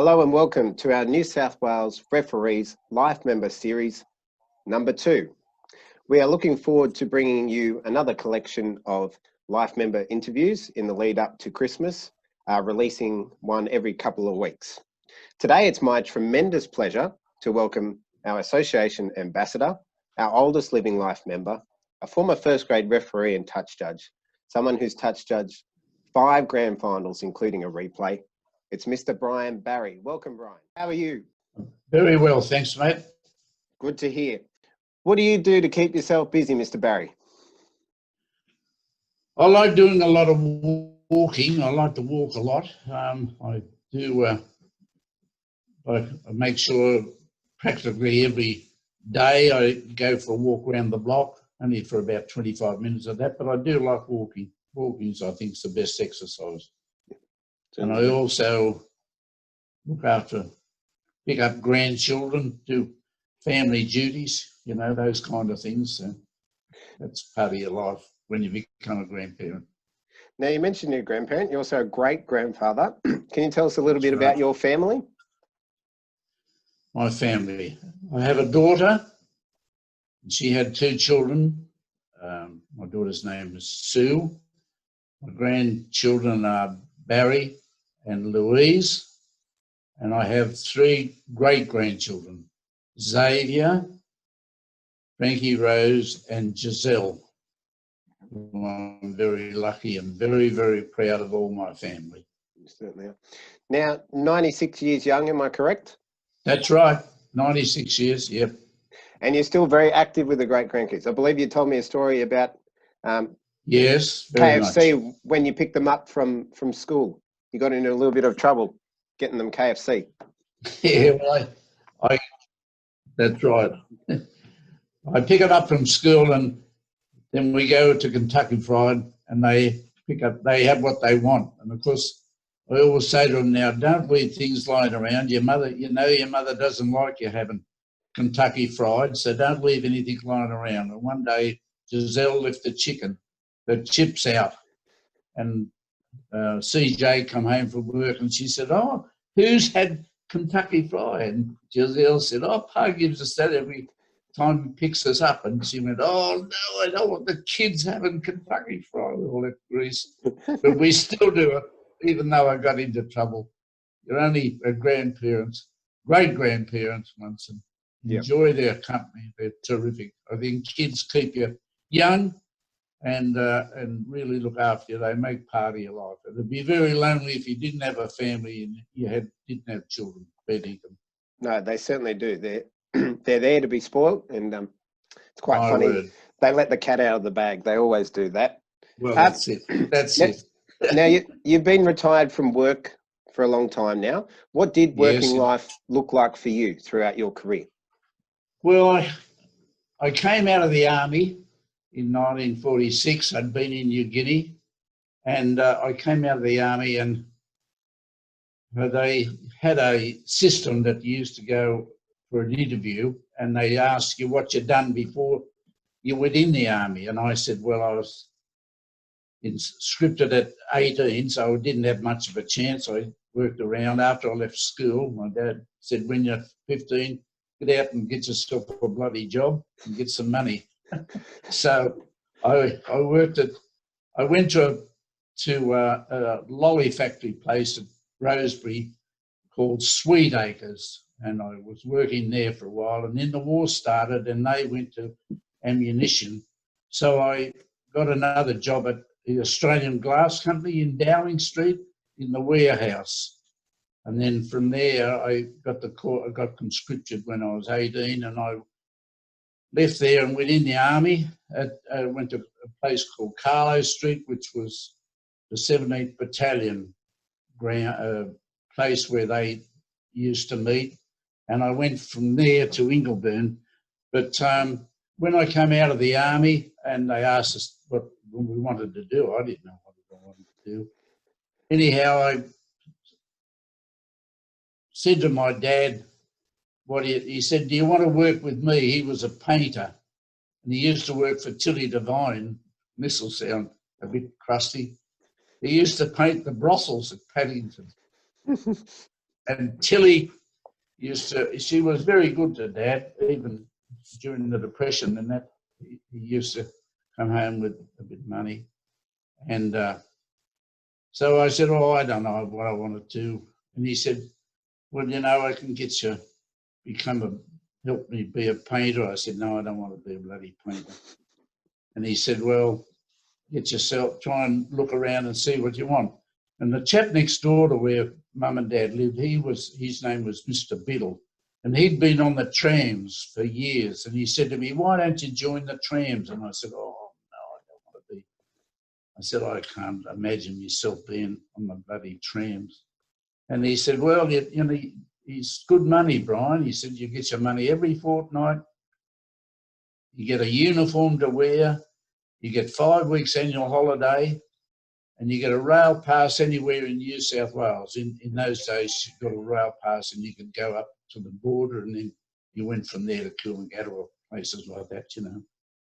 Hello and welcome to our New South Wales Referees Life Member Series number 2. We are looking forward to bringing you another collection of life member interviews in the lead up to Christmas, releasing one every couple of weeks. Today it's my tremendous pleasure to welcome our association ambassador, our oldest living life member, a former first grade referee and touch judge, someone who's touch judged 5 grand finals including a replay. It's Mr. Brian Barry. Welcome, Brian. How are you? Very well, thanks, mate. Good to hear. What do you do to keep yourself busy, Mr. Barry? I like doing a lot of walking. I like to walk a lot. I do. I make sure practically every day I go for a walk around the block, only for about 25 minutes of that, but I do like walking. Walking, I think, is the best exercise. And I also look after, pick up grandchildren, do family duties, you know, those kind of things. So that's part of your life when you become a grandparent. Now, you mentioned your grandparent. You're also a great-grandfather. Can you tell us a little bit about your family? My family. I have a daughter. She had 2 children. My daughter's name is Sue. My grandchildren are Barry and Louise, and I have 3 great-grandchildren, Xavier, Frankie Rose, and Giselle. I'm very lucky and very, very proud of all my family. You certainly are. Now, 96 years young, am I correct? That's right, 96 years, yep. And you're still very active with the great-grandkids. I believe you told me a story about yes, very KFC much. When you picked them up from school. You got into a little bit of trouble getting them KFC. Yeah, well, that's right. I pick it up from school and then we go to Kentucky Fried and they have what they want. And of course, I always say to them now, don't leave things lying around. Your mother doesn't like you having Kentucky Fried, so don't leave anything lying around. And one day, Giselle left the chips out, and CJ come home from work and she said, "Oh, who's had Kentucky Fried?" And Giselle said, "Oh, Pa gives us that every time he picks us up." And she went, "Oh no, I don't want the kids having Kentucky Fried with all that grease." But we still do it, even though I got into trouble. You're only a grandparents, great-grandparents once, and enjoy their company. They're terrific. I think kids keep you young and really look after you. They make part of your life. It'd be very lonely if you didn't have a family and you didn't have children. No, they certainly do. They're there to be spoiled, and it's quite My funny. word. They let the cat out of the bag. They always do that. Well, that's it. That's it. Now, you've been retired from work for a long time now. What did working life look like for you throughout your career? Well, I came out of the army in 1946. I'd been in New Guinea, and I came out of the army, and they had a system that you used to go for an interview, and they asked you what you'd done before you went in the army. And I said, well, I was conscripted at 18, so I didn't have much of a chance. I worked around after I left school. My dad said, when you're 15, get out and get yourself a bloody job and get some money. So I went to a lolly factory place at Rosebery called Sweet Acres, and I was working there for a while, and then the war started and they went to ammunition. So I got another job at the Australian Glass Company in Dowling Street in the warehouse. And then from there, I got conscripted when I was 18, and I left there and went in the army. I went to a place called Carlo Street, which was the 17th Battalion place where they used to meet. And I went from there to Ingleburn. But when I came out of the army and they asked us what we wanted to do, I didn't know what I wanted to do. Anyhow, I said to my dad, he said, "Do you want to work with me?" He was a painter and he used to work for Tilly Devine. This will sound a bit crusty. He used to paint the brothels at Paddington. And Tilly she was very good to Dad, even during the Depression and that. He used to come home with a bit of money. And so I said, oh, I don't know what I want to do. And he said, well, you know, I can get you, help me be a painter. I said, no, I don't want to be a bloody painter. And he said, well, get yourself, try and look around and see what you want. And the chap next door to where Mum and Dad lived, his name was Mr. Biddle. And he'd been on the trams for years. And he said to me, why don't you join the trams? And I said, oh, no, I don't want to be. I said, I can't imagine myself being on the bloody trams. And he said, well, you know, it's good money, Brian. He said, you get your money every fortnight. You get a uniform to wear. You get 5 weeks annual holiday. And you get a rail pass anywhere in New South Wales. In those days, you got a rail pass and you could go up to the border and then you went from there to Coolangatta or places like that, you know.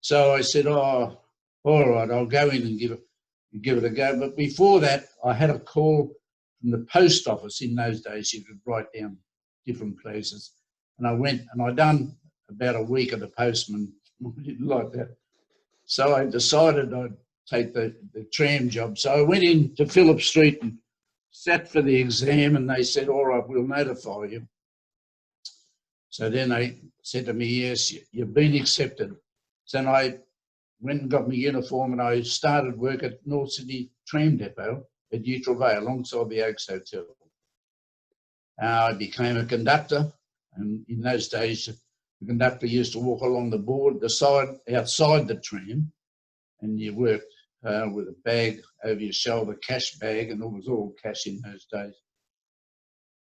So I said, oh, all right, I'll go in and give it a go. But before that, I had a call from the post office. In those days, you could write down different places. And I went and I done about a week at the postman. I didn't like that. So I decided I'd take the tram job. So I went into Phillip Street and sat for the exam and they said, all right, we'll notify you. So then they said to me, yes, you've been accepted. So then I went and got my uniform and I started work at North Sydney Tram Depot at Neutral Bay alongside the Oaks Hotel. I became a conductor, and in those days, the conductor used to walk along the board, outside the tram, and you worked with a bag over your shoulder, cash bag, and it was all cash in those days.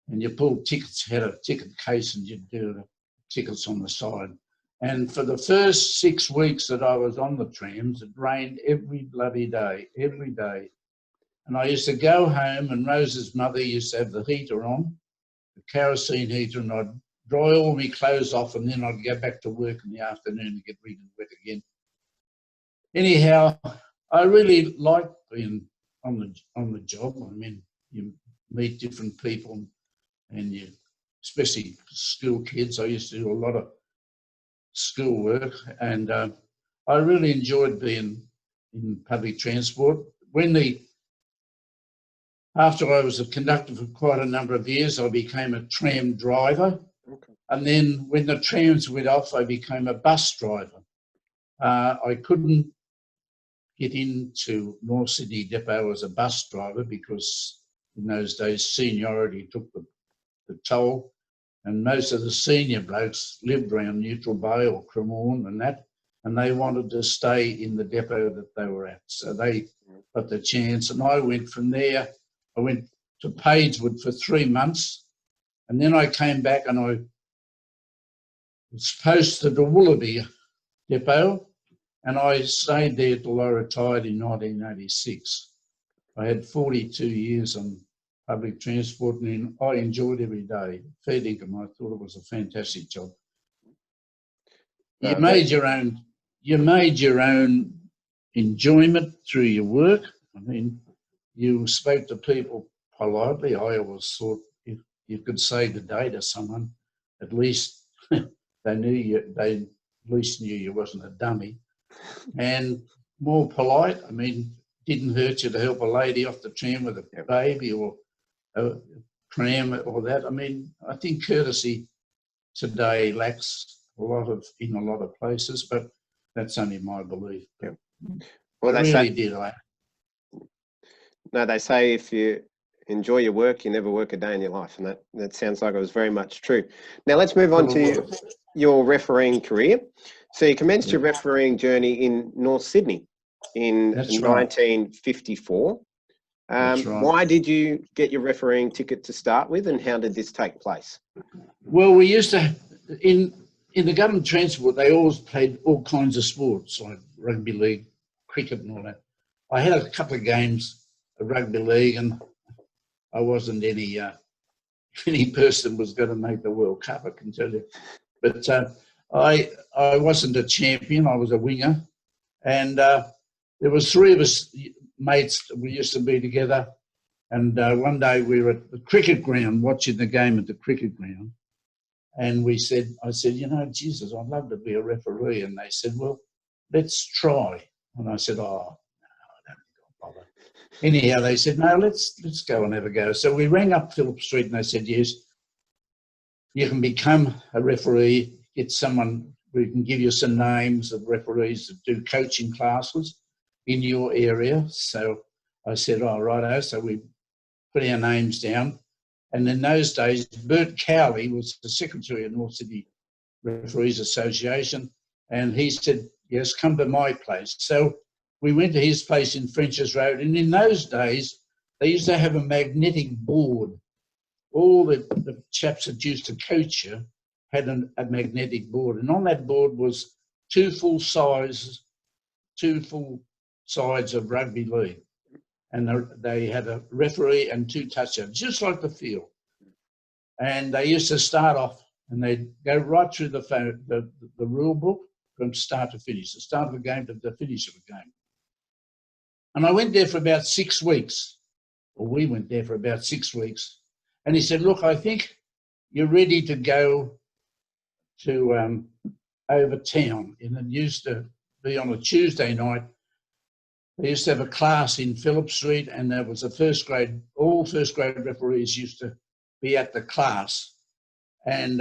And you pulled tickets, had a ticket case, and you'd do the tickets on the side. And for the first 6 weeks that I was on the trams, it rained every bloody day, every day. And I used to go home, and Rose's mother used to have the heater on, the kerosene heater, and I'd dry all my clothes off, and then I'd go back to work in the afternoon and get really wet again. Anyhow, I really liked being on the job. I mean, you meet different people, and you, especially school kids. I used to do a lot of school work, and I really enjoyed being in public transport. After I was a conductor for quite a number of years, I became a tram driver. Okay. And then when the trams went off, I became a bus driver. I couldn't get into North Sydney Depot as a bus driver because in those days seniority took the toll, and most of the senior blokes lived around Neutral Bay or Cremorne and that, and they wanted to stay in the depot that they were at. So they got the chance, and I went from there. I went to Pagewood for 3 months, and then I came back and I was posted to Willoughby Depot, and I stayed there till I retired in 1986. I had 42 years on public transport, and I enjoyed every day. Fair income, I thought it was a fantastic job. You made your own enjoyment through your work. I mean, you spoke to people politely. I always thought if you could say good day to someone, at least they knew you. They at least knew you wasn't a dummy. And more polite. I mean, didn't hurt you to help a lady off the tram with a baby or a pram or that. I mean, I think courtesy today lacks in a lot of places, but that's only my belief. Yeah. Well, they say if you enjoy your work, you never work a day in your life, and that sounds like it was very much true. Now let's move on to your refereeing career. So you commenced your refereeing journey in North Sydney in 1954. Right. Why did you get your refereeing ticket to start with, and how did this take place? Well, we used to, in the government transport, they always played all kinds of sports, like rugby league, cricket and all that. I had a couple of games of rugby league, and I wasn't any person was going to make the World Cup, I can tell you. But I wasn't a champion, I was a winger. And there was 3 of us mates, we used to be together, And one day we were at the cricket ground watching the game at the cricket ground. And I said, you know, Jesus, I'd love to be a referee. And they said, well, let's try. And I said, oh, no, I don't think I'll bother. Anyhow, they said, no, let's go and have a go. So we rang up Phillip Street and they said, yes, you can become a referee, get someone, we can give you some names of referees that do coaching classes in your area. So I said, oh, righto. So we put our names down. And in those days, Bert Cowley was the secretary of North Sydney Referees Association. And he said, yes, come to my place. So we went to his place in French's Road. And in those days, they used to have a magnetic board. All the chaps that used to coach you had a magnetic board. And on that board was two full sides of rugby league. And they had a referee and two touchdowns, just like the field. And they used to start off and they'd go right through the rule book from start to finish, the start of the game to the finish of the game. And I went there for about 6 weeks, or we went there for about 6 weeks. And he said, look, I think you're ready to go to over town. And it used to be on a Tuesday night. They used to have a class in Phillip Street, and there was all first grade referees used to be at the class. And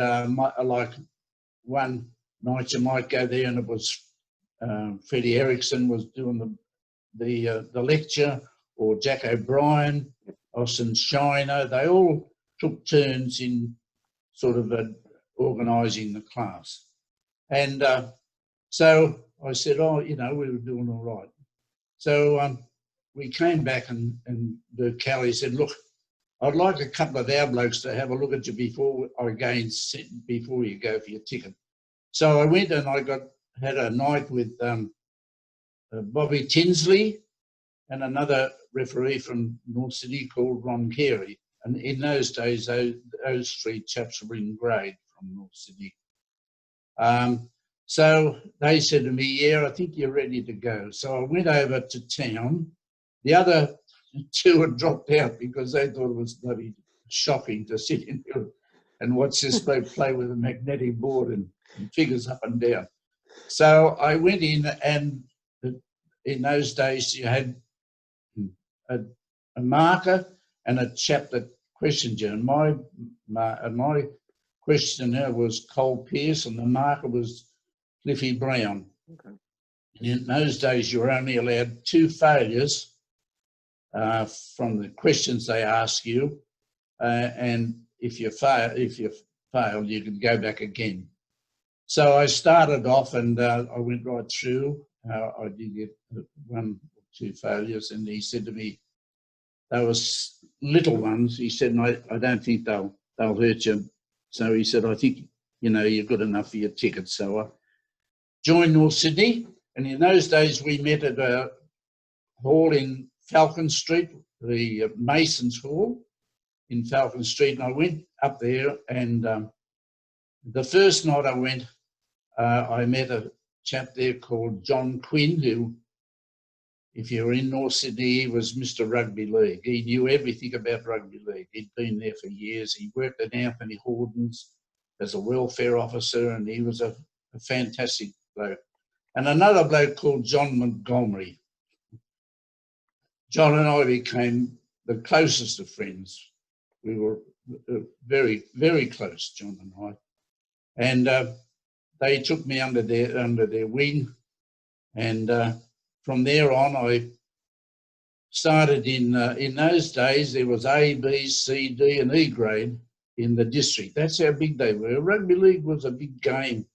like one night you might go there and it was Freddie Erickson was doing the lecture, or Jack O'Brien, Austin Shiner. They all took turns in sort of organising the class. And so I said, oh, you know, we were doing all right. So we came back and Bert Cowley said, look, I'd like a couple of our blokes to have a look at you before you go for your ticket. So I went and had a night with Bobby Tinsley and another referee from North Sydney called Ron Carey. And in those days, those three chaps were in grade from North Sydney. So they said to me, yeah, I think you're ready to go. So I went over to town. The other two had dropped out because they thought it was bloody shocking to sit in here and watch this bloke play with a magnetic board and figures up and down. So I went in, and in those days you had a marker and a chap that questioned you. And my questioner was Cole Pearce and the marker was Cliffy Brown. Okay. And in those days you were only allowed 2 failures from the questions they ask you, and if you failed, you could go back again. So I started off and I went right through. I did get 1 or 2 failures, and he said to me, they were little ones. He said, I don't think they'll hurt you. So he said, I think, you know, you're good enough for your ticket. So I joined North Sydney, and in those days we met at a hall in Falcon Street, the Masons Hall in Falcon Street, and I went up there, and the first night I went, I met a chap there called John Quinn, who, if you were in North Sydney, he was Mr. Rugby League. He knew everything about rugby league. He'd been there for years. He worked at Anthony Horton's as a welfare officer, and he was a fantastic bloke. And another bloke called John Montgomery. John and I became the closest of friends. We were very, very close, John and I. And they took me under their wing, and from there on, I started in those days, there was A, B, C, D and E grade in the district. That's how big they were. Rugby league was a big game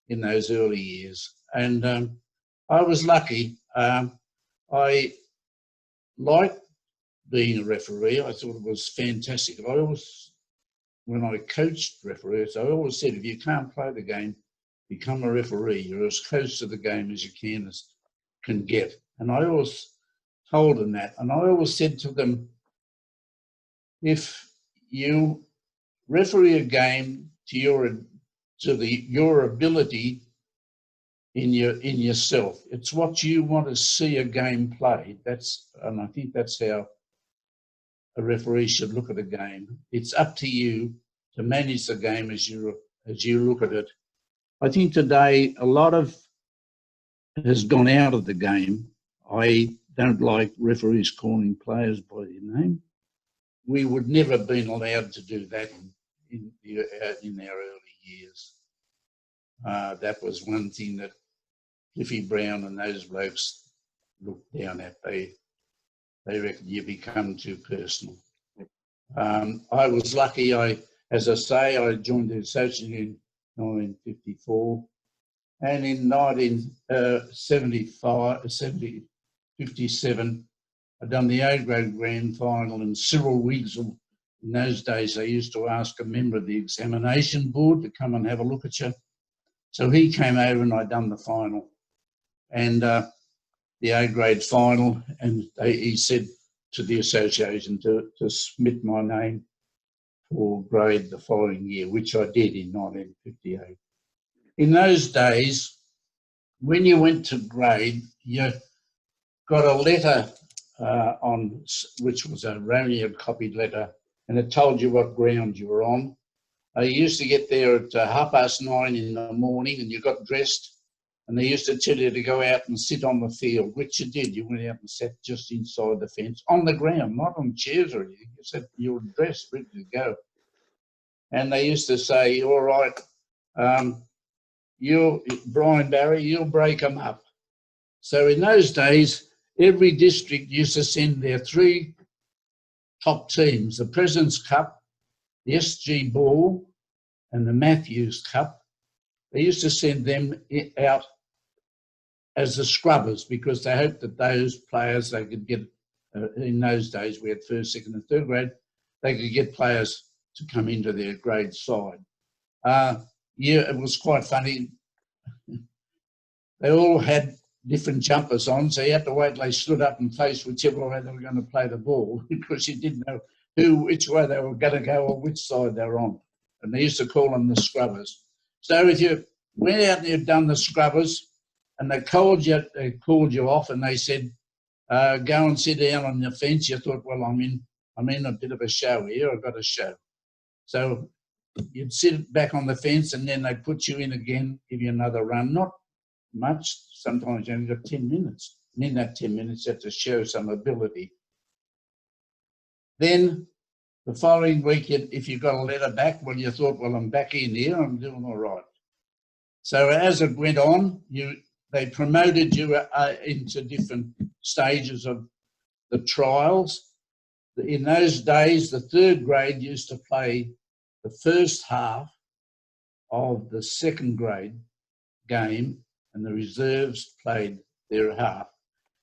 in those early years. And I was lucky. I liked being a referee. I thought it was fantastic. When I coached referees, I always said, if you can't play the game, become a referee. You're as close to the game as you can get. And I always told them that. And I always said to them, if you referee a game to your ability in yourself, it's what you want to see a game played. And I think that's how a referee should look at a game. It's up to you to manage the game as you look at it. I think today a lot of has gone out of the game. I don't like referees calling players by their name. We would never have been allowed to do that in our early years. That was one thing that Cliffy Brown and those blokes looked down at. They reckon you become too personal. I was lucky. As I say, I joined the association in 1954, and in 1957, I'd done the A-grade grand final, and Cyril Wigsell, in those days, they used to ask a member of the examination board to come and have a look at you. So he came over and I'd done the final, and the A-grade final, and he said to the association to submit my name for grade the following year, which I did in 1958. In those days, when you went to grade, you got a letter which was a Romeo copied letter, and it told you what ground you were on. You used to get there at 9:30 in the morning, and you got dressed, and they used to tell you to go out and sit on the field, which you did. You went out and sat just inside the fence, on the ground, not on chairs or anything. You said you were dressed, ready to go. And they used to say, all right, Brian Barry, you'll break them up. So in those days, every district used to send their 3 top teams, the President's Cup, the SG Ball, and the Matthews Cup. They used to send them out as the scrubbers because they hoped that those players they could get, in those days we had first, second and third grade, they could get players to come into their grade side. It was quite funny. They all had different jumpers on, so you had to wait till they stood up and faced whichever way they were going to play the ball because you didn't know which way they were going to go or which side they were on. And they used to call them the scrubbers. So if you went out and you'd done the scrubbers and they called you off and they said, go and sit down on the fence, you thought, well, I'm in a bit of a show here, I've got a show. So you'd sit back on the fence and then they'd put you in again, give you another run. Not much, sometimes you only got 10 minutes. And in that 10 minutes, you have to show some ability. Then the following week, if you got a letter back, well, you thought, well, I'm back in here, I'm doing all right. So as it went on, they promoted you into different stages of the trials. In those days, the third grade used to play the first half of the second grade game, and the reserves played their half.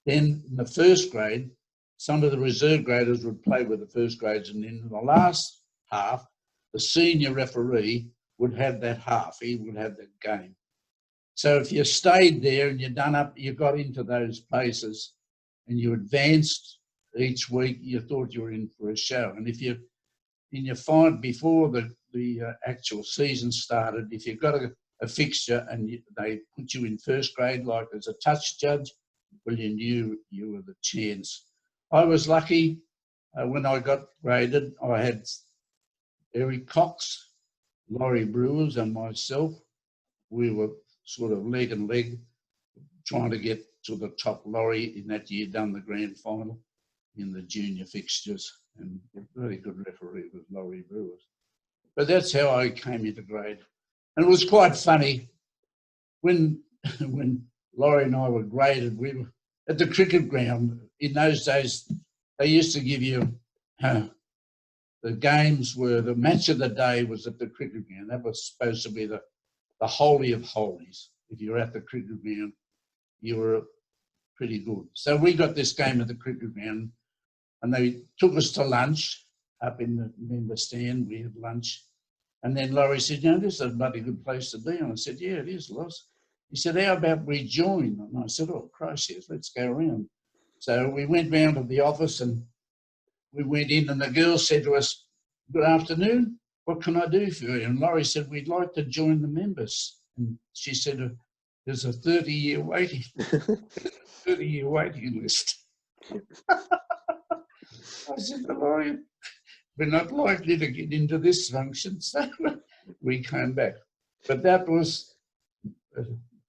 Then in the first grade, some of the reserve graders would play with the first grades, and in the last half, the senior referee would have that half. He would have that game. So if you stayed there and you got into those places and you advanced each week, you thought you were in for a show. And if you, in your fight before the actual season started, if you got a fixture and they put you in first grade, like as a touch judge, well, you knew you were the chance. I was lucky when I got graded. I had Eric Cox, Laurie Brewers and myself. We were sort of leg and leg trying to get to the top. Laurie in that year done the grand final in the junior fixtures, and a very good referee was Laurie Brewers. But that's how I came into grade. And it was quite funny when Laurie and I were graded, we were at the cricket ground. In those days, they used to give you, the games were, the match of the day was at the cricket ground. That was supposed to be the holy of holies. If you were at the cricket ground, you were pretty good. So we got this game at the cricket ground, and they took us to lunch up in the stand. We had lunch. And then Laurie said, this is a bloody good place to be. And I said, yeah, it is, Loz. He said, how about we join? And I said, oh, Christ, yes, let's go around. So we went round to the office and we went in, and the girl said to us, good afternoon, what can I do for you? And Laurie said, we'd like to join the members. And she said, there's a 30-year waiting list. I said, well, we're not likely to get into this function, so we came back. But that was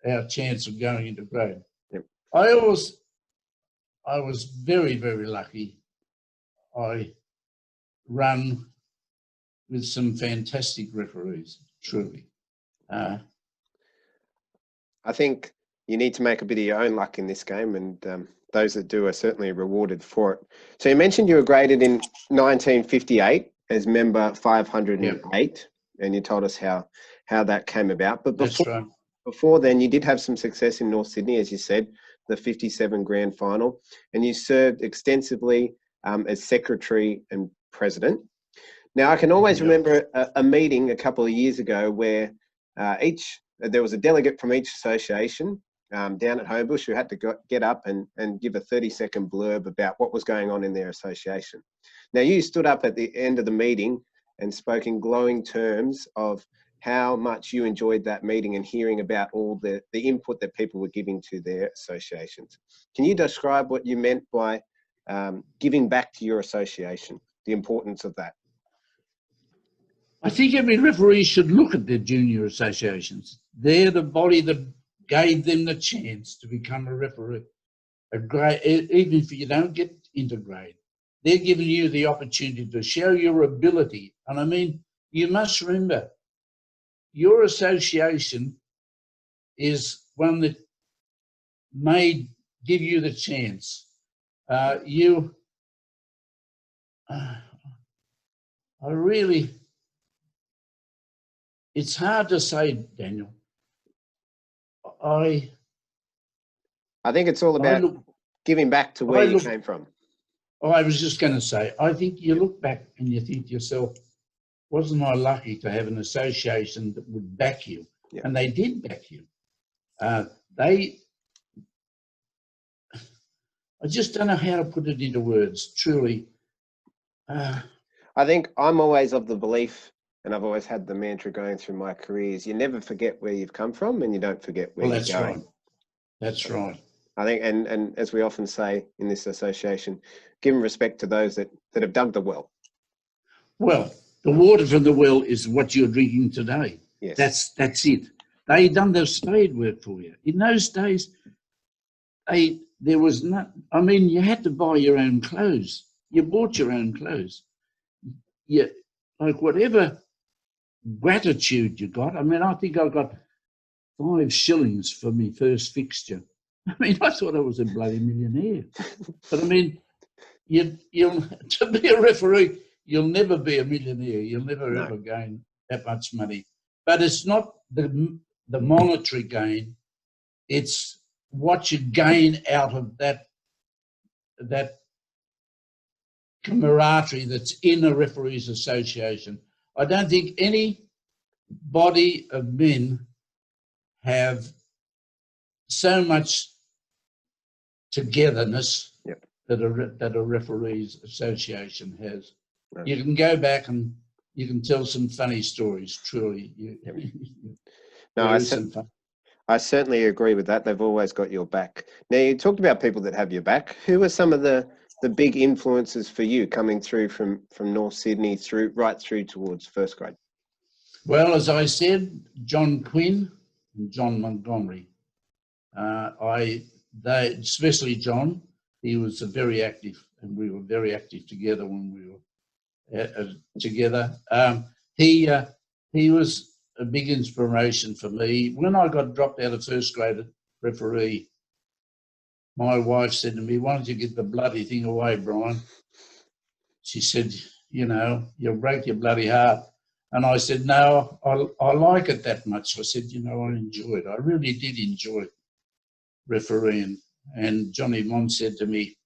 our chance of going into grade. Yep. I was very, very lucky. I run with some fantastic referees, truly. I think you need to make a bit of your own luck in this game, and those that do are certainly rewarded for it. So you mentioned you were graded in 1958 as member 508, and you told us how that came about. But before then, you did have some success in North Sydney, as you said, the 57 grand final, and you served extensively as secretary and president. Now, I can always remember a meeting a couple of years ago where there was a delegate from each association down at Homebush who had to get up and give a 30-second blurb about what was going on in their association. Now, you stood up at the end of the meeting and spoke in glowing terms of how much you enjoyed that meeting and hearing about all the input that people were giving to their associations. Can you describe what you meant by giving back to your association, the importance of that? I think every referee should look at their junior associations. They're the body that gave them the chance to become a referee. A grade, even if you don't get into grade, they're giving you the opportunity to show your ability. And I mean, you must remember, your association is one that may give you the chance. It's hard to say, Daniel. I think it's all about giving back to where you came from. I was just going to say, I think you look back and you think to yourself, wasn't I lucky to have an association that would back you? Yeah. And they did back you. I just don't know how to put it into words, truly. I think I'm always of the belief, and I've always had the mantra going through my careers, you never forget where you've come from and you don't forget where you're going. Right. That's right. I think, and as we often say in this association, giving respect to those that have dug the well. Well, the water from the well is what you're drinking today. Yes. That's it. They done their spade work for you. In those days, there was not, I mean, you had to buy your own clothes. You bought your own clothes. Yeah, like whatever gratitude you got. I mean, I think I got 5 shillings for my first fixture. I mean, I thought I was a bloody millionaire. But I mean, you'll to be a referee, you'll never be a millionaire. You'll never ever gain that much money. But it's not the monetary gain. It's what you gain out of that camaraderie that's in a referees association. I don't think any body of men have so much togetherness that a referees association has. Right. You can go back and you can tell some funny stories, truly. No, I certainly agree with that. They've always got your back. Now, you talked about people that have your back. Who are some of the big influences for you coming through from North Sydney right through towards first grade? Well, as I said, John Quinn and John Montgomery. Especially John, he was very active, and we were very active together when we were together. He was a big inspiration for me. When I got dropped out of first grade referee, my wife said to me, "Why don't you get the bloody thing away, Brian?" She said, "You know, you'll break your bloody heart." And I said, "No, I like it that much." I said, "You know, I enjoy it. I really did enjoy refereeing." And Johnny Mon said to me,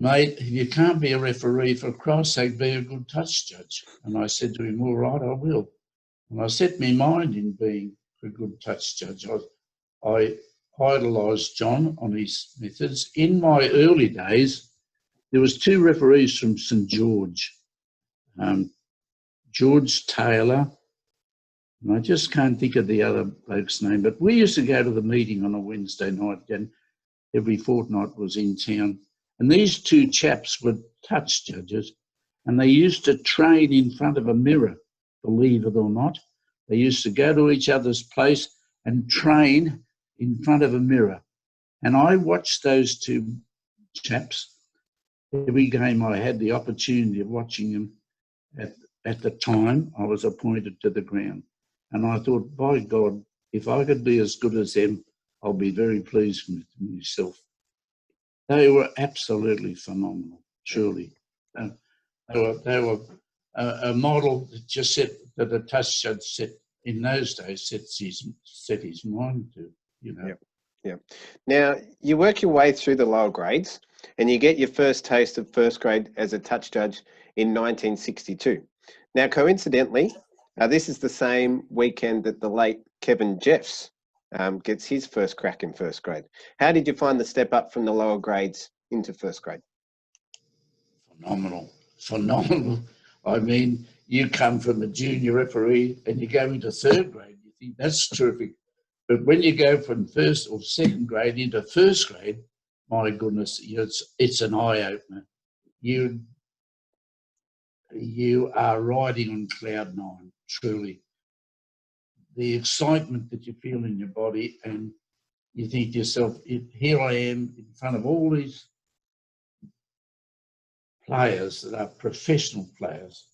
"Mate, if you can't be a referee, for Christ's sake, be a good touch judge." And I said to him, "All right, I will." And I set my mind in being a good touch judge. I idolised John on his methods. In my early days, there was 2 referees from St. George, George Taylor, and I just can't think of the other bloke's name, but we used to go to the meeting on a Wednesday night, and every fortnight was in town. And these two chaps were touch judges, and they used to train in front of a mirror, believe it or not. They used to go to each other's place and train in front of a mirror. And I watched those two chaps every game I had the opportunity of watching them. At the time, I was appointed to the ground. And I thought, by God, if I could be as good as them, I'll be very pleased with myself. They were absolutely phenomenal, truly. They were a model that just set, that a touch judge set in those days, set his mind to, you know. Yep. Yeah. Now, you work your way through the lower grades and you get your first taste of first grade as a touch judge in 1962. Now, coincidentally, this is the same weekend that the late Kevin Jeffs gets his first crack in first grade. How did you find the step up from the lower grades into first grade? Phenomenal. I mean, you come from a junior referee and you go into third grade, you think that's terrific. But when you go from first or second grade into first grade, my goodness, it's an eye-opener. You are riding on cloud nine, truly. The excitement that you feel in your body, and you think to yourself, here I am in front of all these players that are professional players.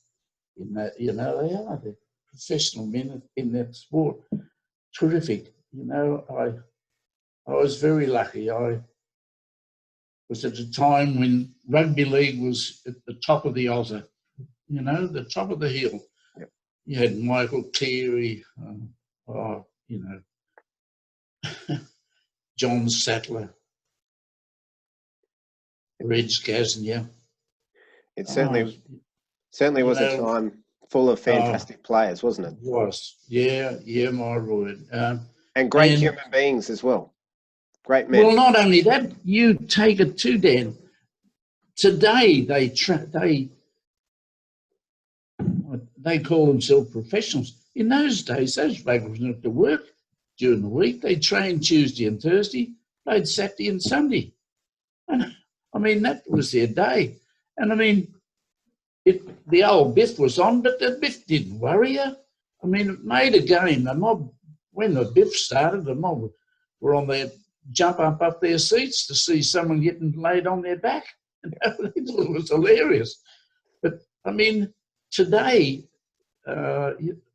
In that, you know, they're professional men in that sport. Terrific. You know, I was very lucky. I was at a time when rugby league was at the top of the Ozer, you know, the top of the hill. Yep. You had Michael Cleary, you know, John Sattler, Reg Gasnier. It certainly was a time full of fantastic players, wasn't it? It was. Yeah, my word. And great human beings as well. Great men. Well, not only that, you take it too, Dan. Today they call themselves professionals. In those days, those blokes went up to work during the week. They trained Tuesday and Thursday, played Saturday and Sunday. And I mean, that was their day. And I mean, the old Biff was on, but the Biff didn't worry you. I mean, it made a game. The mob, when the Biff started, the mob were on their jump up their seats to see someone getting laid on their back. And it was hilarious. But I mean, today,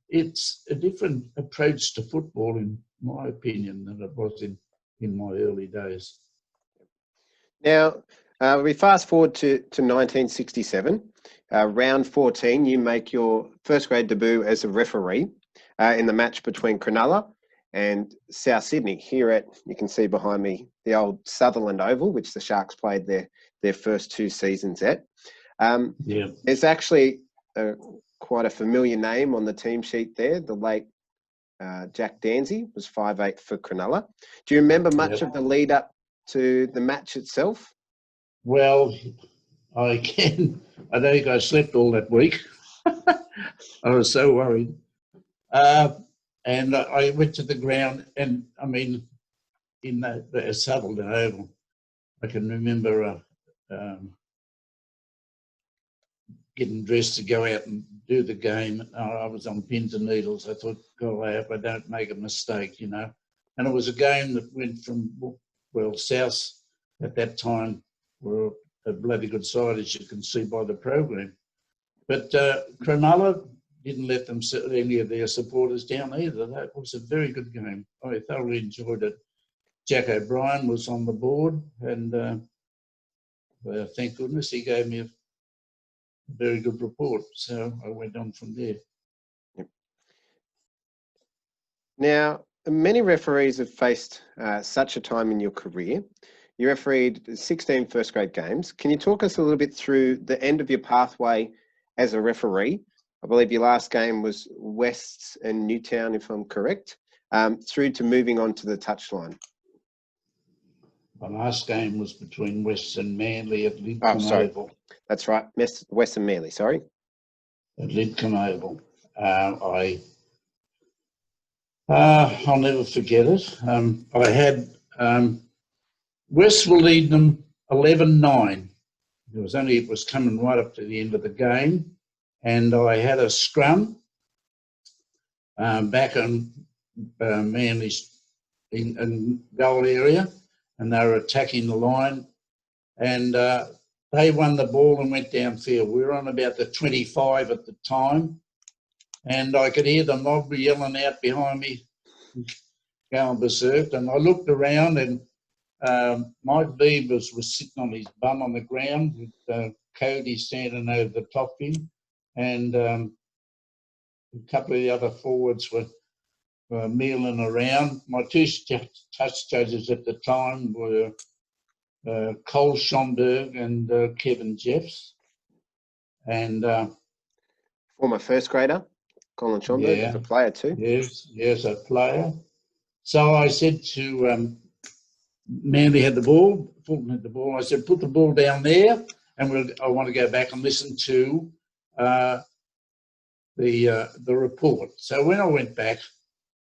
it's a different approach to football, in my opinion, than it was in my early days. Now, we fast forward to 1967. Round 14, you make your first grade debut as a referee in the match between Cronulla and South Sydney. Here at, you can see behind me, the old Sutherland Oval, which the Sharks played their first 2 seasons at. There's actually quite a familiar name on the team sheet there. The late Jack Danzy was 5'8" for Cronulla. Do you remember much of the lead up to the match itself? Well, I can. I don't think I slept all that week. I was so worried. And I went to the ground, and I mean, in the Sutherland Oval, I can remember getting dressed to go out and do the game. I was on pins and needles. I thought, God, I hope I don't make a mistake, you know. And it was a game that went from, well, South at that time were a bloody good side, as you can see by the program. But Cronulla didn't let them sit any of their supporters down either. That was a very good game. I thoroughly enjoyed it. Jack O'Brien was on the board, and well, thank goodness he gave me a very good report. So I went on from there. Yep. Now, many referees have faced such a time in your career. You refereed 16 first grade games. Can you talk us a little bit through the end of your pathway as a referee? I believe your last game was Wests and Newtown, if I'm correct, through to moving on to the touchline. My last game was between Wests and Manly at Lidcombe Oval. That's right, West and Manly, sorry. At Lidcombe Oval. I'll never forget it. I had West were leading them 11-9. It was coming right up to the end of the game, and I had a scrum back on Manly's in goal area, and they were attacking the line, and they won the ball and went downfield. We were on about the 25 at the time, and I could hear the mob yelling out behind me, going berserk, and I looked around, and Mike Beavers was sitting on his bum on the ground with Cody standing over the top of him, and a couple of the other forwards were milling around. My two touch judges at the time were Cole Schomburg and Kevin Jeffs. And former first grader, Colin Schomburg, yeah, a player too. Yes, a player. So I said to Mandy had the ball, Fulton had the ball. I said, put the ball down there, and I want to go back and listen to the report. So when I went back,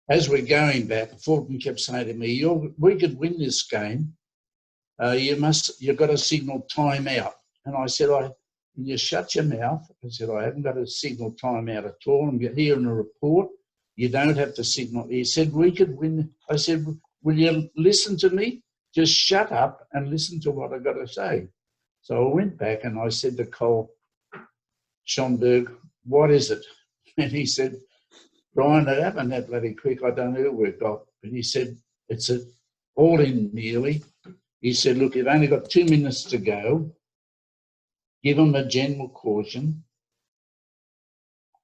as we're going back, Fulton kept saying to me, we could win this game. You've got to signal time out. And I said, you shut your mouth. I said, I haven't got to signal time out at all. I'm hearing a report. You don't have to signal. He said, we could win. I said, will you listen to me? Just shut up and listen to what I've got to say. So I went back and I said to Cole Schomburg, what is it? And he said, Brian, it happened that bloody quick. I don't know who we've got. But he said, it's all in nearly. He said, look, you've only got 2 minutes to go. Give them a general caution.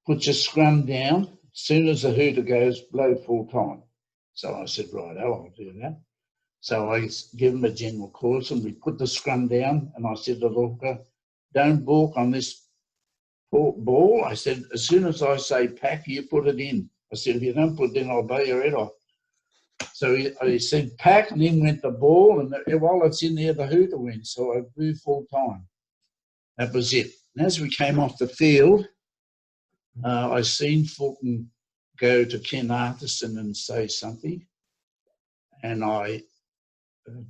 Put your scrum down. As soon as the hooter goes, blow full time. So I said, right, I'll do that. So I give them a general caution. We put the scrum down, and I said to the hooker, don't balk on this ball. I said, as soon as I say pack, you put it in. I said, if you don't put it in, I'll blow your head off. So he said pack, and in went the ball, and while it's in there, the hooter went. So I blew full time. That was it. And as we came off the field, I seen Fulton go to Ken Arthurson and say something, and I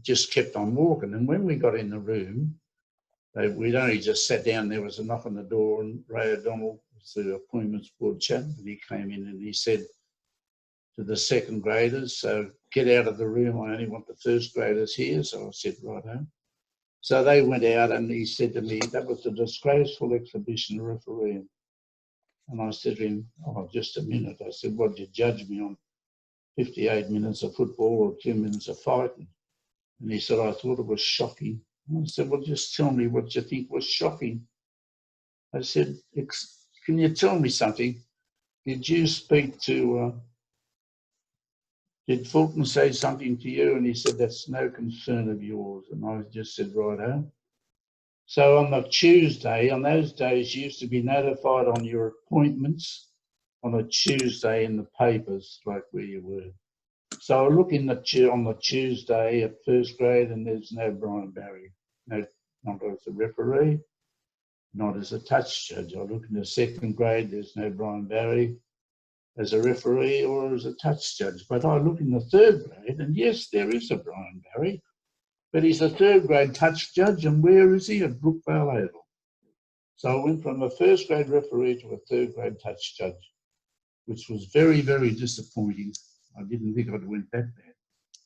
just kept on walking. And when we got in the room, we'd only just sat down. There was a knock on the door, and Ray O'Donnell was the appointments board chap, and he came in and he said to the second graders, so get out of the room. I only want the first graders here. So I said, righto. So they went out, and he said to me, that was a disgraceful exhibition refereeing. And I said to him, just a minute. I said, what did you judge me on? 58 minutes of football or 2 minutes of fighting? And he said, I thought it was shocking. And I said, well, just tell me what you think was shocking. I said, can you tell me something? Did you speak to, did Fulton say something to you? And he said, that's no concern of yours. And I just said, righto. So on the Tuesday, on those days, you used to be notified on your appointments on a Tuesday in the papers, like where you were. So I look on the Tuesday at first grade, and there's no Brian Barry, not as a referee, not as a touch judge. I look in the second grade, there's no Brian Barry as a referee or as a touch judge. But I look in the third grade, and yes, there is a Brian Barry, but he's a third grade touch judge, and where is he? At Brookvale Oval. So I went from a first grade referee to a third grade touch judge, which was very, very disappointing. I didn't think I'd went that bad.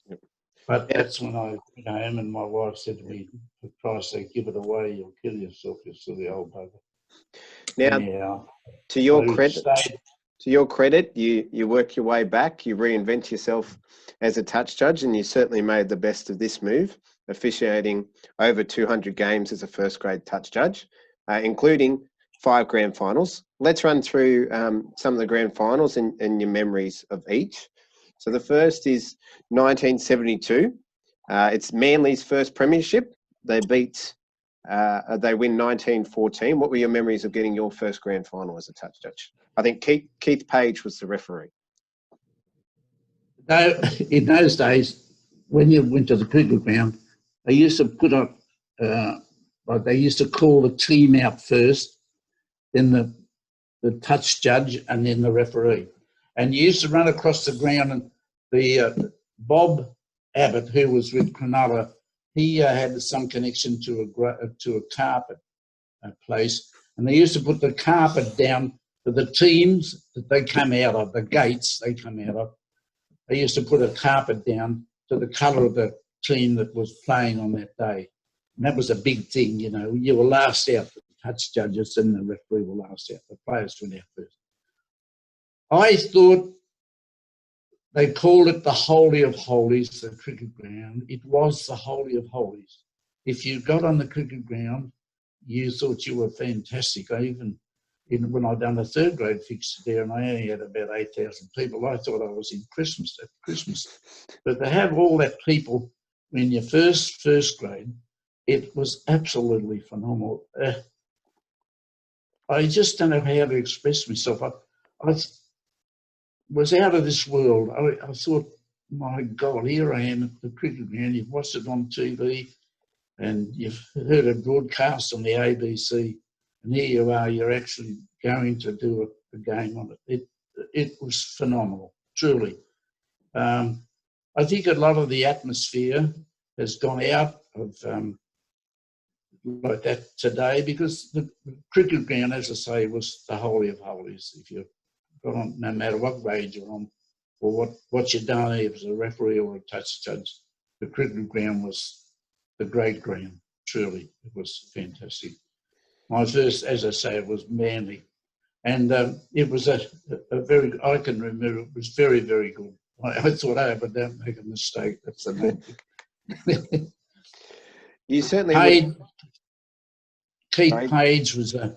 Yep. But that's when I went home, and my wife said to me, for Christ's sake, give it away, you'll kill yourself, you silly old bugger. Now, to your credit, you work your way back, you reinvent yourself as a touch judge, and you certainly made the best of this move, officiating over 200 games as a first grade touch judge, including 5 grand finals. Let's run through some of the grand finals and your memories of each. So the first is 1972. It's Manly's first premiership. They win 1914. What were your memories of getting your first grand final as a touch judge? I think Keith Page was the referee. In those days, when you went to the cricket ground, they used to put up, they used to call the team out first, then the touch judge, and then the referee. And you used to run across the ground, and the Bob Abbott, who was with Cronulla, he had some connection to a carpet place, and they used to put the carpet down for the teams that they come out of, the gates they come out of. They used to put a carpet down to the colour of the team that was playing on that day. And that was a big thing, you know. You were last out, the touch judges and the referee were last out. The players went out first. I thought they called it the Holy of Holies, the cricket ground. It was the Holy of Holies. If you got on the cricket ground, you thought you were fantastic. When I'd done a third grade fixture there and I only had about 8,000 people, I thought I was in Christmas at Christmas. But to have all that people in your first grade, it was absolutely phenomenal. I just don't know how to express myself. I was out of this world. I thought, my God, here I am at the cricket ground. You've watched it on TV and you've heard it broadcast on the ABC, and here you are, you're actually going to do a game on it. It was phenomenal, truly. I think a lot of the atmosphere has gone out of like that today, because the cricket ground, as I say, was the Holy of Holies. If you got on, no matter what grade you're on, or what you've done, if it was a referee or a touch judge, the cricket ground was the great ground. Truly, it was fantastic. My first, as I say, it was Manly, and it was a very, I can remember, it was very, very good. I thought, oh, but don't make a mistake. That's the main thing. You certainly Keith Page was a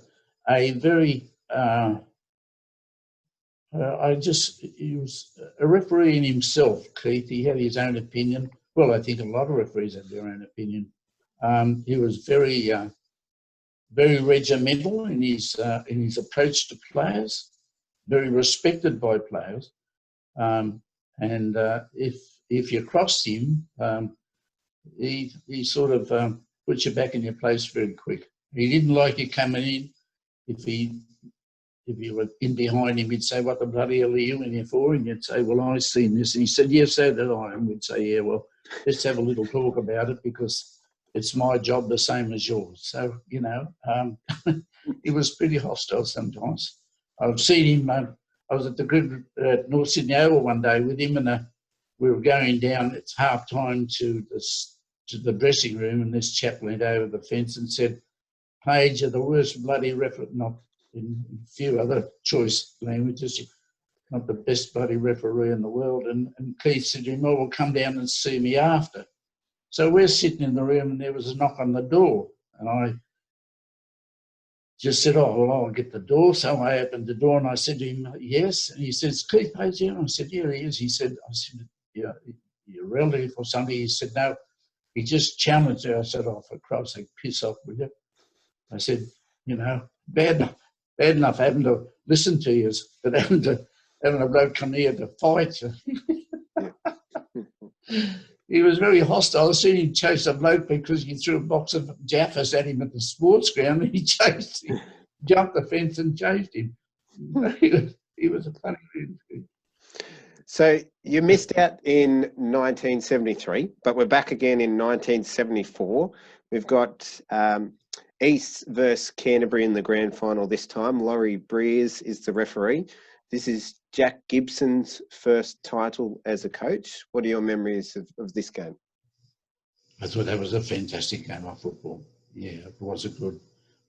very, he was a referee in himself, Keith. He had his own opinion. Well, I think a lot of referees have their own opinion. He was very, very regimental in his approach to players, very respected by players. And if you crossed him, he sort of put you back in your place very quick. He didn't like you coming in. If you were in behind him, he'd say, "What the bloody hell are you in here for?" And you'd say, "Well, I've seen this." And he said, "Yes, so did I." And we'd say, "Yeah, well, let's have a little talk about it, because it's my job the same as yours." So, you know, he was pretty hostile sometimes. I've seen him. I was at the North Sydney Oval one day with him, and we were going down. It's half time to the dressing room, and this chap went over the fence and said, "Page, you're the worst bloody referee," not in a few other choice languages, "not the best bloody referee in the world." And Keith said to him, "Oh, well, come down and see me after." So we're sitting in the room, and there was a knock on the door, and I just said, "Oh, well, I'll get the door." So I opened the door and I said to him, "Yes." And he says, "Keith Page here?" And I said, "Yeah, he is." I said, "Yeah, you're a relative or something?" He said, "No, he just challenged her." I said, "Oh, for Christ's sake, piss off, will you?" I said, "You know, bad enough having to listen to you, but having a bloke come here to fight." He was very hostile. I seen him chase a bloke because he threw a box of Jaffas at him at the sports ground, and he chased him, jumped the fence and chased him. He was a funny dude. So you missed out in 1973, but we're back again in 1974. We've got East versus Canterbury in the grand final this time. Laurie Breers is the referee. This is Jack Gibson's first title as a coach. What are your memories of this game? I thought that was a fantastic game of football. Yeah, it was a good.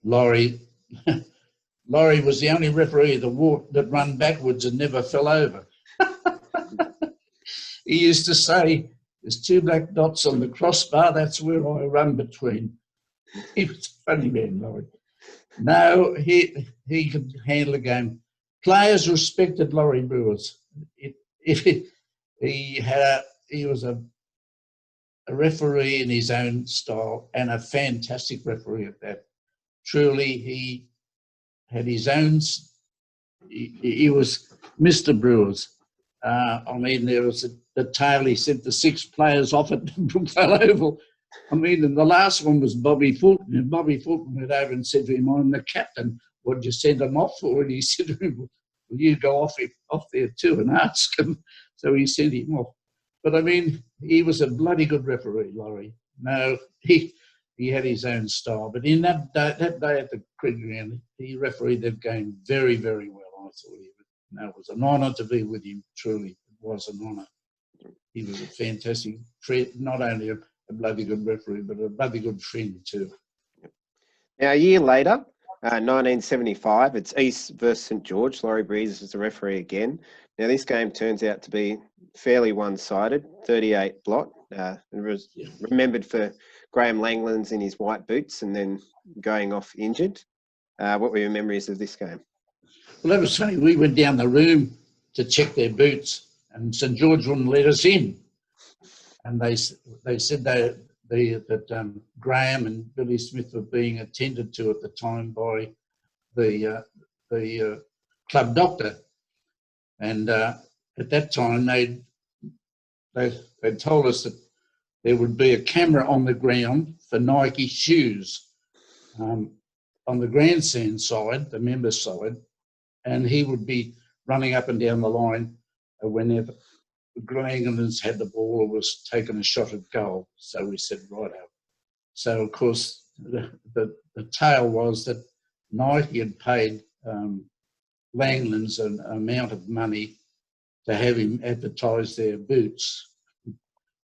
Laurie was the only referee that ran backwards and never fell over. He used to say, "There's two black dots on the crossbar, that's where I run between." He was a funny man, Laurie. No, he could handle a game. Players respected Laurie Brewers. He was a referee in his own style, and a fantastic referee at that. Truly, he had his own. He was Mr. Brewers. I mean, there was the tail. He sent the 6 players off at Brookvale Oval. I mean, and the last one was Bobby Fulton, and Bobby Fulton went over and said to him, "I'm the captain. What did you send him off for?" And he said to him, "Will you go off there too and ask him?" So he sent him off. But I mean, he was a bloody good referee, Laurie. No, he had his own style. But in that day at the cricket ground, he refereed that game very, very well, I thought. It was an honour to be with him, truly. It was an honour. He was a fantastic friend, not only a bloody good referee, but a bloody good friend too. Now, a year later, 1975, it's East versus St George. Laurie Breeze is the referee again. Now, this game turns out to be fairly one-sided, 38 blot. It was remembered for Graham Langlands in his white boots and then going off injured. What were your memories of this game? Well, that was funny. We went down the room to check their boots, and St George wouldn't let us in. And they said that Graham and Billy Smith were being attended to at the time by the club doctor. And at that time, they told us that there would be a camera on the ground for Nike shoes on the grandstand side, the members' side, and he would be running up and down the line whenever Langlands had the ball or was taking a shot at goal. So we said, right out. So, of course, the tale was that Nike had paid Langlands an amount of money to have him advertise their boots.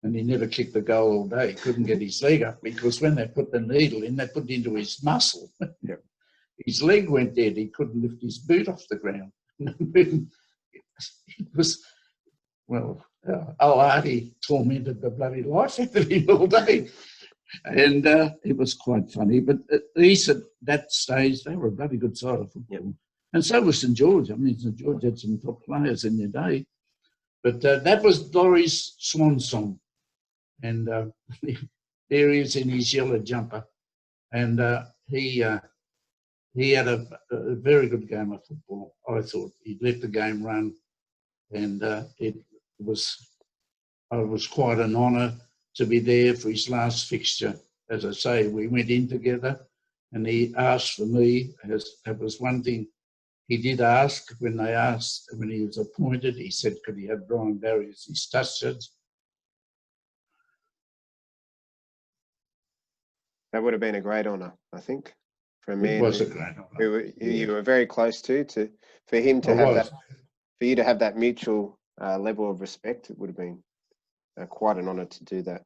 And he never kicked the goal all day. He couldn't get his leg up because when they put the needle in, they put it into his muscle. Yep. His leg went dead. He couldn't lift his boot off the ground. It was, well, Artie tormented the bloody life out of him all day. And it was quite funny. But at least at that stage, they were a bloody good side of football. Yep. And so was St George. I mean, St George had some top players in their day. But that was Laurie's swan song. And there he is in his yellow jumper. And he had a very good game of football. I thought he let the game run. And it was quite an honour to be there for his last fixture. As I say, we went in together and he asked for me. That was one thing he did ask when he was appointed. He said, could he have Brian Barry as his touch judge? That would have been a great honour, I think, for a man. It was a great honour. Who you were very close to for him to have that, for you to have that mutual level of respect. It would have been quite an honour to do that.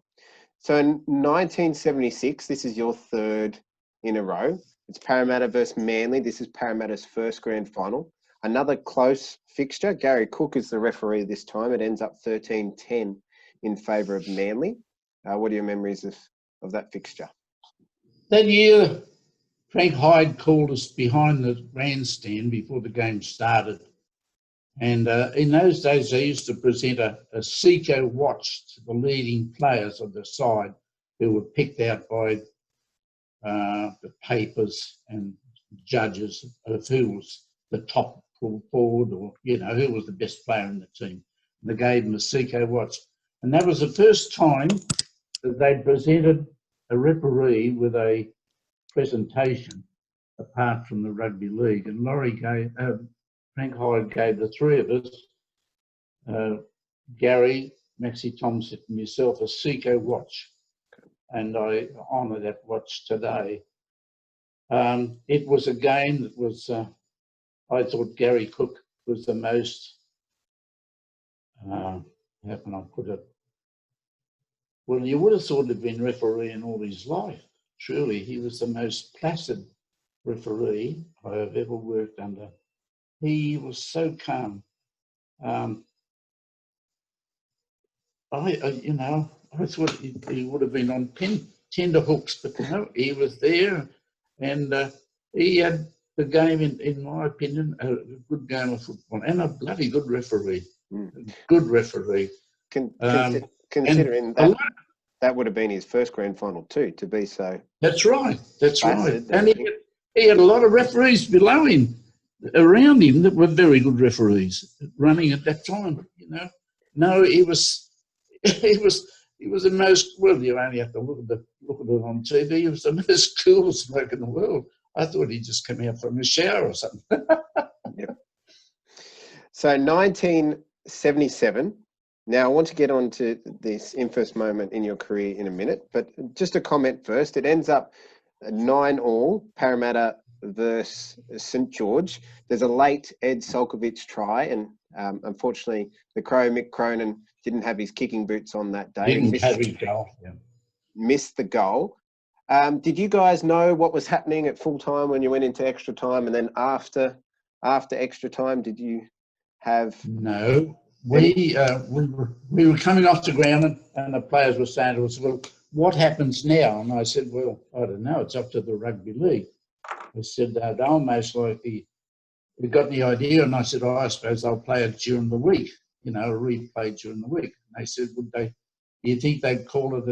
So in 1976, this is your third in a row. It's Parramatta versus Manly. This is Parramatta's first grand final. Another close fixture. Gary Cook is the referee this time. It ends up 13-10 in favour of Manly. What are your memories of that fixture? That year, Frank Hyde called us behind the grandstand before the game started. And in those days, they used to present a Seiko watch to the leading players of the side who were picked out by the papers and judges of who was the top forward or, who was the best player in the team. And they gave them a Seiko watch. And that was the first time that they'd presented a referee with a presentation apart from the rugby league. And Frank Hyde gave the three of us, Gary, Maxie Thompson and myself, a Seiko watch. And I honour that watch today. It was a game that was, I thought Gary Cook was the most, how can I put it? Well, you would have thought he'd been refereeing all his life. Truly, he was the most placid referee I have ever worked under. He was so calm. I thought he would have been on tender hooks, but no, he was there, and he had the game, in my opinion, a good game of football, and a bloody good referee. Good referee. Considering that would have been his first grand final too, to be so. That's right. And he had a lot of referees below him, around him, that were very good referees running at that time. No, he was the most. Well, you only have to look at it on TV. He was the most coolest bloke in the world. I thought he'd just come out from a shower or something. Yep. So 1977, Now, I want to get on to this infamous moment in your career in a minute, but just a comment first. It ends up 9-all, Parramatta versus St George. There's a late Ed Solkovich try, and unfortunately, the Crow, Mick Cronin, didn't have his kicking boots on that day. Didn't have his goal. Yeah. Missed the goal. Did you guys know what was happening at full time when you went into extra time, and then after extra time, did you have? No, we were coming off the ground, and the players were saying to us, "Well, what happens now?" And I said, "Well, I don't know. It's up to the rugby league." I said, "They'd almost likely we got the idea," and I said, "Oh, I suppose they'll play it during the week, a replay during the week." And they said, "Would they? Do you think they'd call it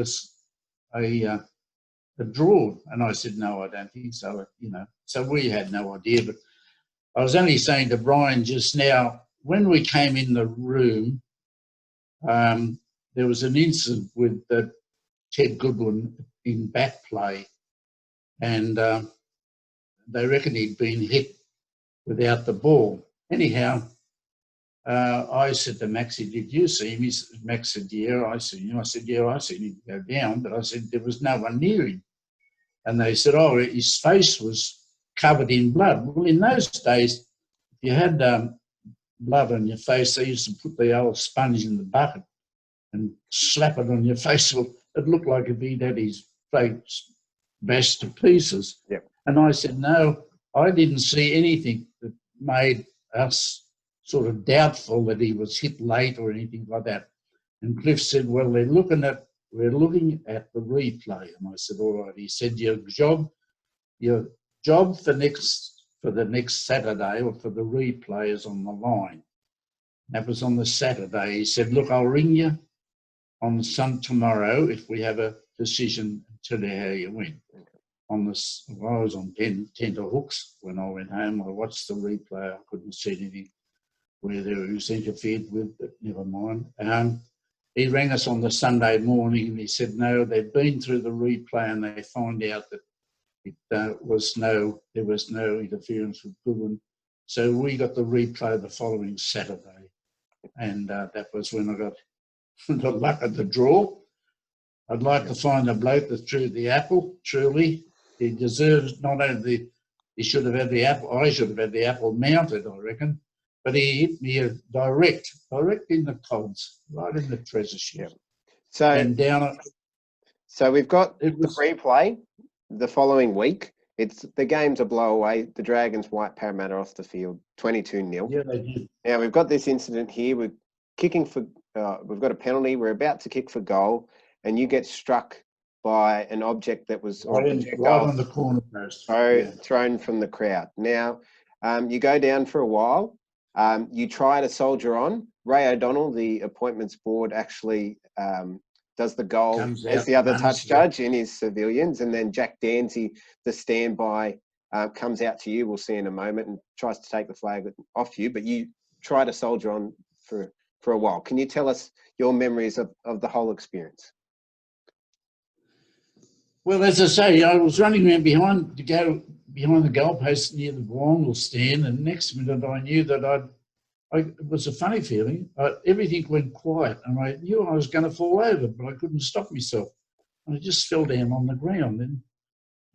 a draw?" And I said, "No, I don't think so." So we had no idea. But I was only saying to Brian just now, when we came in the room, there was an incident with Ted Goodwin in back play, and they reckon he'd been hit without the ball. Anyhow, I said to Maxie, "Did you see him?" Max said, "Yeah, I seen him." I said, "Yeah, I seen him go down," but I said there was no one near him. And they said, "Oh, his face was covered in blood." Well, in those days, if you had blood on your face, they used to put the old sponge in the bucket and slap it on your face. Well, it looked like if he'd had his face bashed to pieces. Yep. And I said, "No, I didn't see anything that made us sort of doubtful that he was hit late or anything like that." And Cliff said, "Well, we're looking at the replay." And I said, "All right." He said, your job for the next Saturday or for the replay is on the line." That was on the Saturday. He said, "Look, I'll ring you on tomorrow if we have a decision and tell you how you went." I was on 10 hooks when I went home. I watched the replay. I couldn't see anything where there was interfered with, but never mind. He rang us on the Sunday morning and he said, no, they'd been through the replay and they found out that there was no interference with Goodwin. So we got the replay the following Saturday. And that was when I got the luck of the draw. I'd like to find the bloke that threw the apple, truly. He deserves not only he should have had the apple, I should have had the apple mounted, I reckon. But he hit me direct in the cogs, right in the treasure chest. Yep. So, and down. So we've got the replay the following week. The game's a blow away. The Dragons wipe Parramatta off the field, 22-0. Yeah, they did. Now we've got this incident here. We're kicking for. We've got a penalty. We're about to kick for goal, and you get struck by an object that was right on the corner post, thrown from the crowd. Now you go down for a while. You try to soldier on. Ray O'Donnell, the appointments board, actually does the goal as the other touch judge in his civilians, and then Jack Dancy, the standby, comes out to you. We'll see in a moment, and tries to take the flag off you, but you try to soldier on for a while. Can you tell us your memories of the whole experience? Well, as I say, I was running around behind the goalpost near the Guangle stand, and next minute I knew that it was a funny feeling. Everything went quiet, and I knew I was going to fall over, but I couldn't stop myself. And I just fell down on the ground, and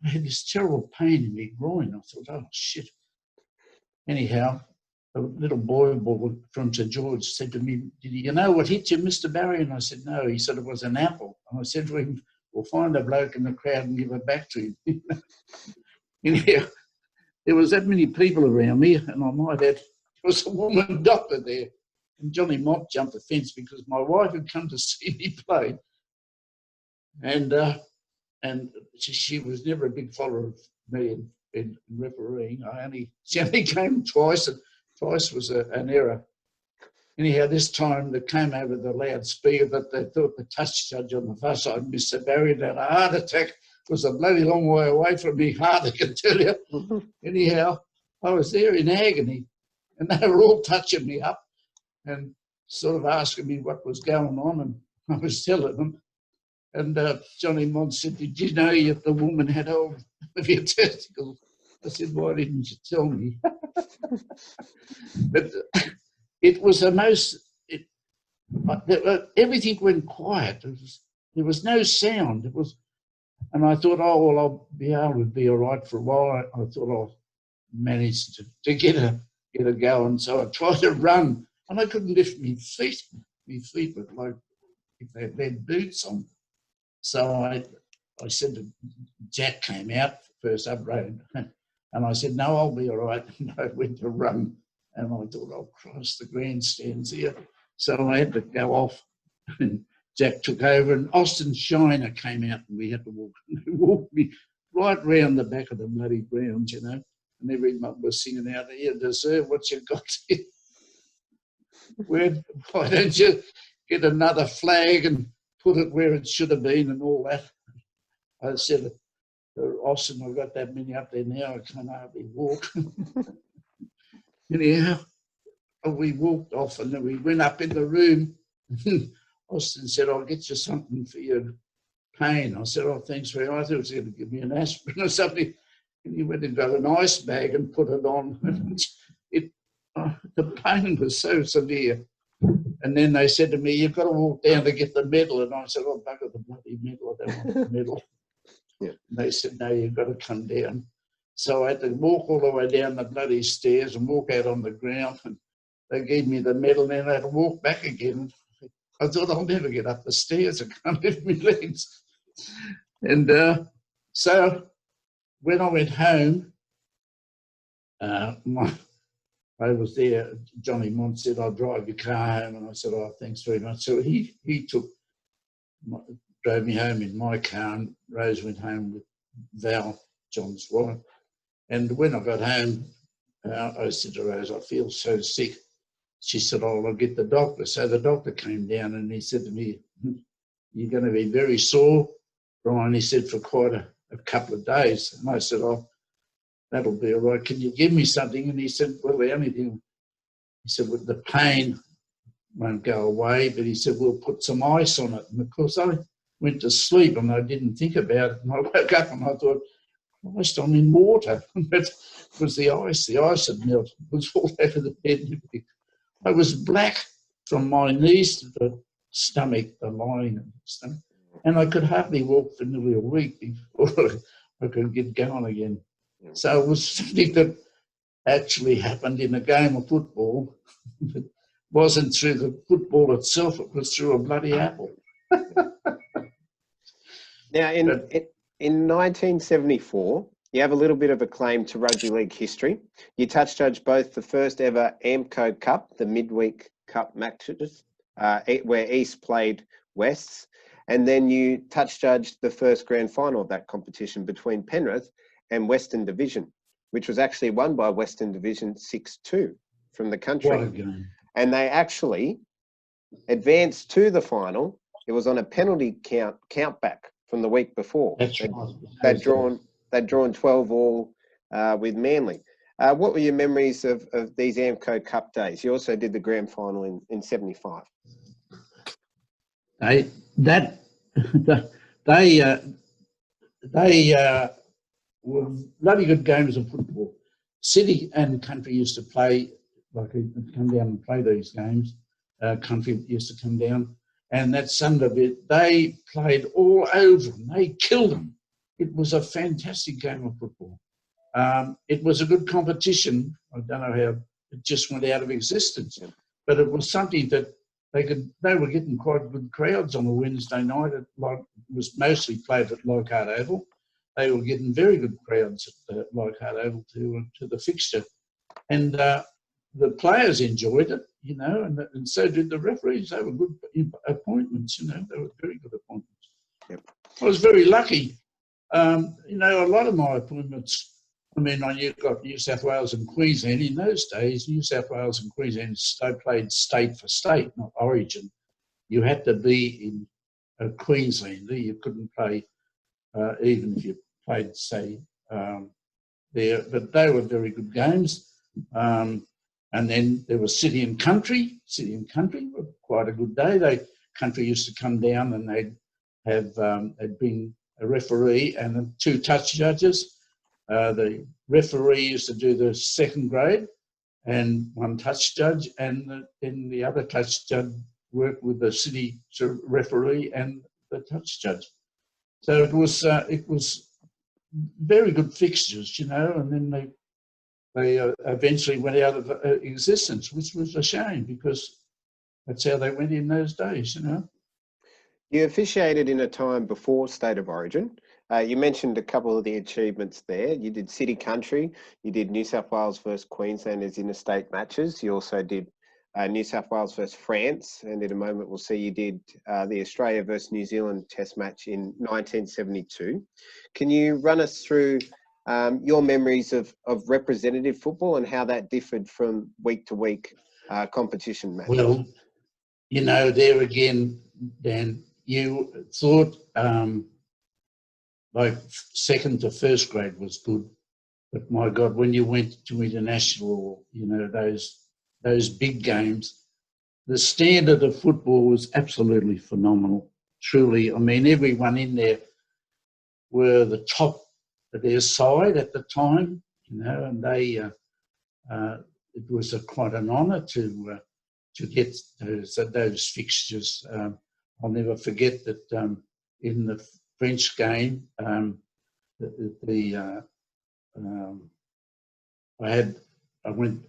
I had this terrible pain in my groin. I thought, oh, shit. Anyhow, a little boy from St George said to me, "Did you know what hit you, Mr. Barry?" And I said, "No." He said it was an apple. And I said to him, "We'll find a bloke in the crowd and give it back to him." Anyhow, there was that many people around me, and I might add, there was a woman doctor there. And Johnny Mott jumped the fence because my wife had come to see me play. And she was never a big follower of me in refereeing. She only came twice, and twice was an error. Anyhow, this time they came over the loudspeaker that they thought the touch judge on the far side, Mr. Barry, had a heart attack. It was a bloody long way away from me heart, I can tell you. Anyhow, I was there in agony, and they were all touching me up and sort of asking me what was going on, and I was telling them. And Johnny Mont said, "Did you know the woman had hold of your testicles?" I said, "Why didn't you tell me?" But it was the most, everything went quiet. There was no sound. And I thought, oh, well, I'll be able to be all right for a while. I thought I'll manage to get a go. And so I tried to run, and I couldn't lift my feet. My feet were like if they had boots on. So I said to Jack came out first up road, and I said, no, I'll be all right. And I went to run, and I thought, I'll cross the grandstands here. So I had to go off, and Jack took over, and Austin Shiner came out, and we had to walk me right round the back of the bloody grounds, you know, and everyone was singing out, here, deserve what you got here. Why don't you get another flag and put it where it should have been and all that? I said, Austin, I've got that many up there now, I can't hardly walk. Anyhow, we walked off, and then we went up in the room. Austin said, I'll get you something for your pain. I said, oh, thanks very much. I thought he was going to give me an aspirin or something. And he went and got an ice bag and put it on. The pain was so severe. And then they said to me, you've got to walk down to get the medal. And I said, oh, bugger the bloody medal. I don't want the medal. Yeah. And they said, no, you've got to come down. So I had to walk all the way down the bloody stairs and walk out on the ground. And they gave me the medal, and then I had to walk back again. I thought, I'll never get up the stairs. I can't lift my legs. And so when I went home, I was there. Johnny Mont said, I'll drive your car home. And I said, oh, thanks very much. So he drove me home in my car, and Rose went home with Val, John's wife. And when I got home, I said to Rose, I feel so sick. She said, oh, I'll get the doctor. So the doctor came down, and he said to me, you're going to be very sore, Brian. He said, for quite a couple of days. And I said, oh, that'll be all right. Can you give me something? And he said, well, the only thing, he said, well, the pain won't go away, but he said, we'll put some ice on it. And of course, I went to sleep and I didn't think about it. And I woke up and I thought, Christ, I'm in water. That was the ice. The ice had melted. It was all over the bed. I was black from my knees to the stomach, the lining of the stomach. And I could hardly walk for nearly a week before I could get going again. So it was something that actually happened in a game of football. It wasn't through the football itself, it was through a bloody apple. Now, in 1974, you have a little bit of a claim to rugby league history. You touch judge both the first ever AMCO Cup, the midweek cup matches, where East played Wests, and then you touch judged the first grand final of that competition between Penrith and Western Division, which was actually won by Western Division 6-2 from the country. What a game. And they actually advanced to the final. It was on a penalty countback from the week before. That's right. They'd drawn 12-all with Manly. What were your memories of these AMCO Cup days? You also did the grand final in 75. They were bloody good games of football. City and country used to play, come down and play these games. Country used to come down, and that Sunday bit, they played all over them. They killed them. It was a fantastic game of football. It was a good competition. I don't know how it just went out of existence, but it was something that they were getting quite good crowds on a Wednesday night. It was mostly played at Leichhardt Oval. They were getting very good crowds at Leichhardt Oval to the fixture. And the players enjoyed it, you know, and so did the referees. They were good appointments, you know, they were very good appointments. Yep. I was very lucky. You know, a lot of my appointments, I mean, you've got New South Wales and Queensland. In those days, New South Wales and Queensland, they played state for state, not origin. You had to be in a Queenslander. You couldn't play, even if you played, say, there. But they were very good games. And then there was City and Country. City and Country were quite a good day. Country used to come down and they'd bring a referee and 2 touch judges. The referee used to do the second grade and 1 touch judge, and then the other touch judge work with the city referee and the touch judge. So it was very good fixtures, you know, and then they eventually went out of existence, which was a shame because that's how they went in those days, you know. You officiated in a time before State of Origin. You mentioned a couple of the achievements there. You did City Country, you did New South Wales versus Queensland as interstate matches. You also did New South Wales versus France, and in a moment we'll see you did the Australia versus New Zealand Test match in 1972. Can you run us through your memories of representative football and how that differed from week to week competition matches? Well, you know, there again, Dan, you thought like second to first grade was good, but my God, when you went to international, you know, those big games, the standard of football was absolutely phenomenal. Truly, I mean, everyone in there were the top of their side at the time, you know, and it was quite an honour to get those fixtures. I'll never forget that in the French game, I went.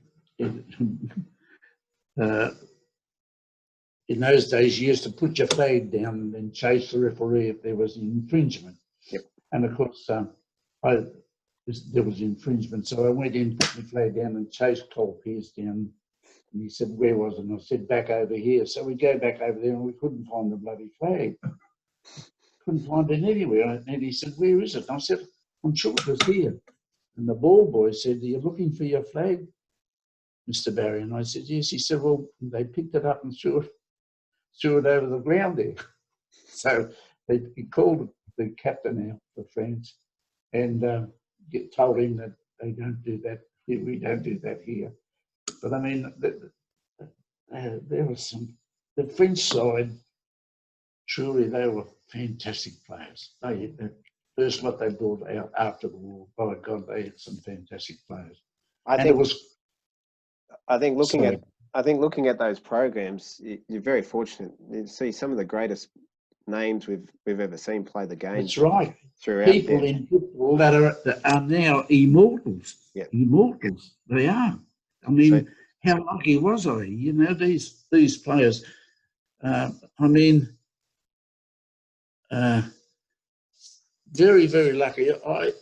In those days, you used to put your flag down and then chase the referee if there was infringement. Yep. And of course, there was infringement, so I went in, put my flag down, and chased Cole Pierce down. And he said, "Where was it?" And I said, "Back over here." So we go back over there, and we couldn't find the bloody flag. Couldn't find it anywhere. And he said, "Where is it?" And I said, "I'm sure it was here." And the ball boy said, "Are you looking for your flag, Mr. Barry?" And I said, "Yes." He said, "Well, they picked it up and threw it over the ground there." So he called the captain out for France and told him that they don't do that. We don't do that here. But I mean, there was the French side. Truly, they were fantastic players. First what they brought out after the war. By God, they had some fantastic players. I think looking at those programs, you're very fortunate. You see some of the greatest names we've ever seen play the game. That's right. Throughout People there. in football that are now immortals. Yep. Immortals. They are. I mean, how lucky was I? You know, these players. I mean, very, very lucky. I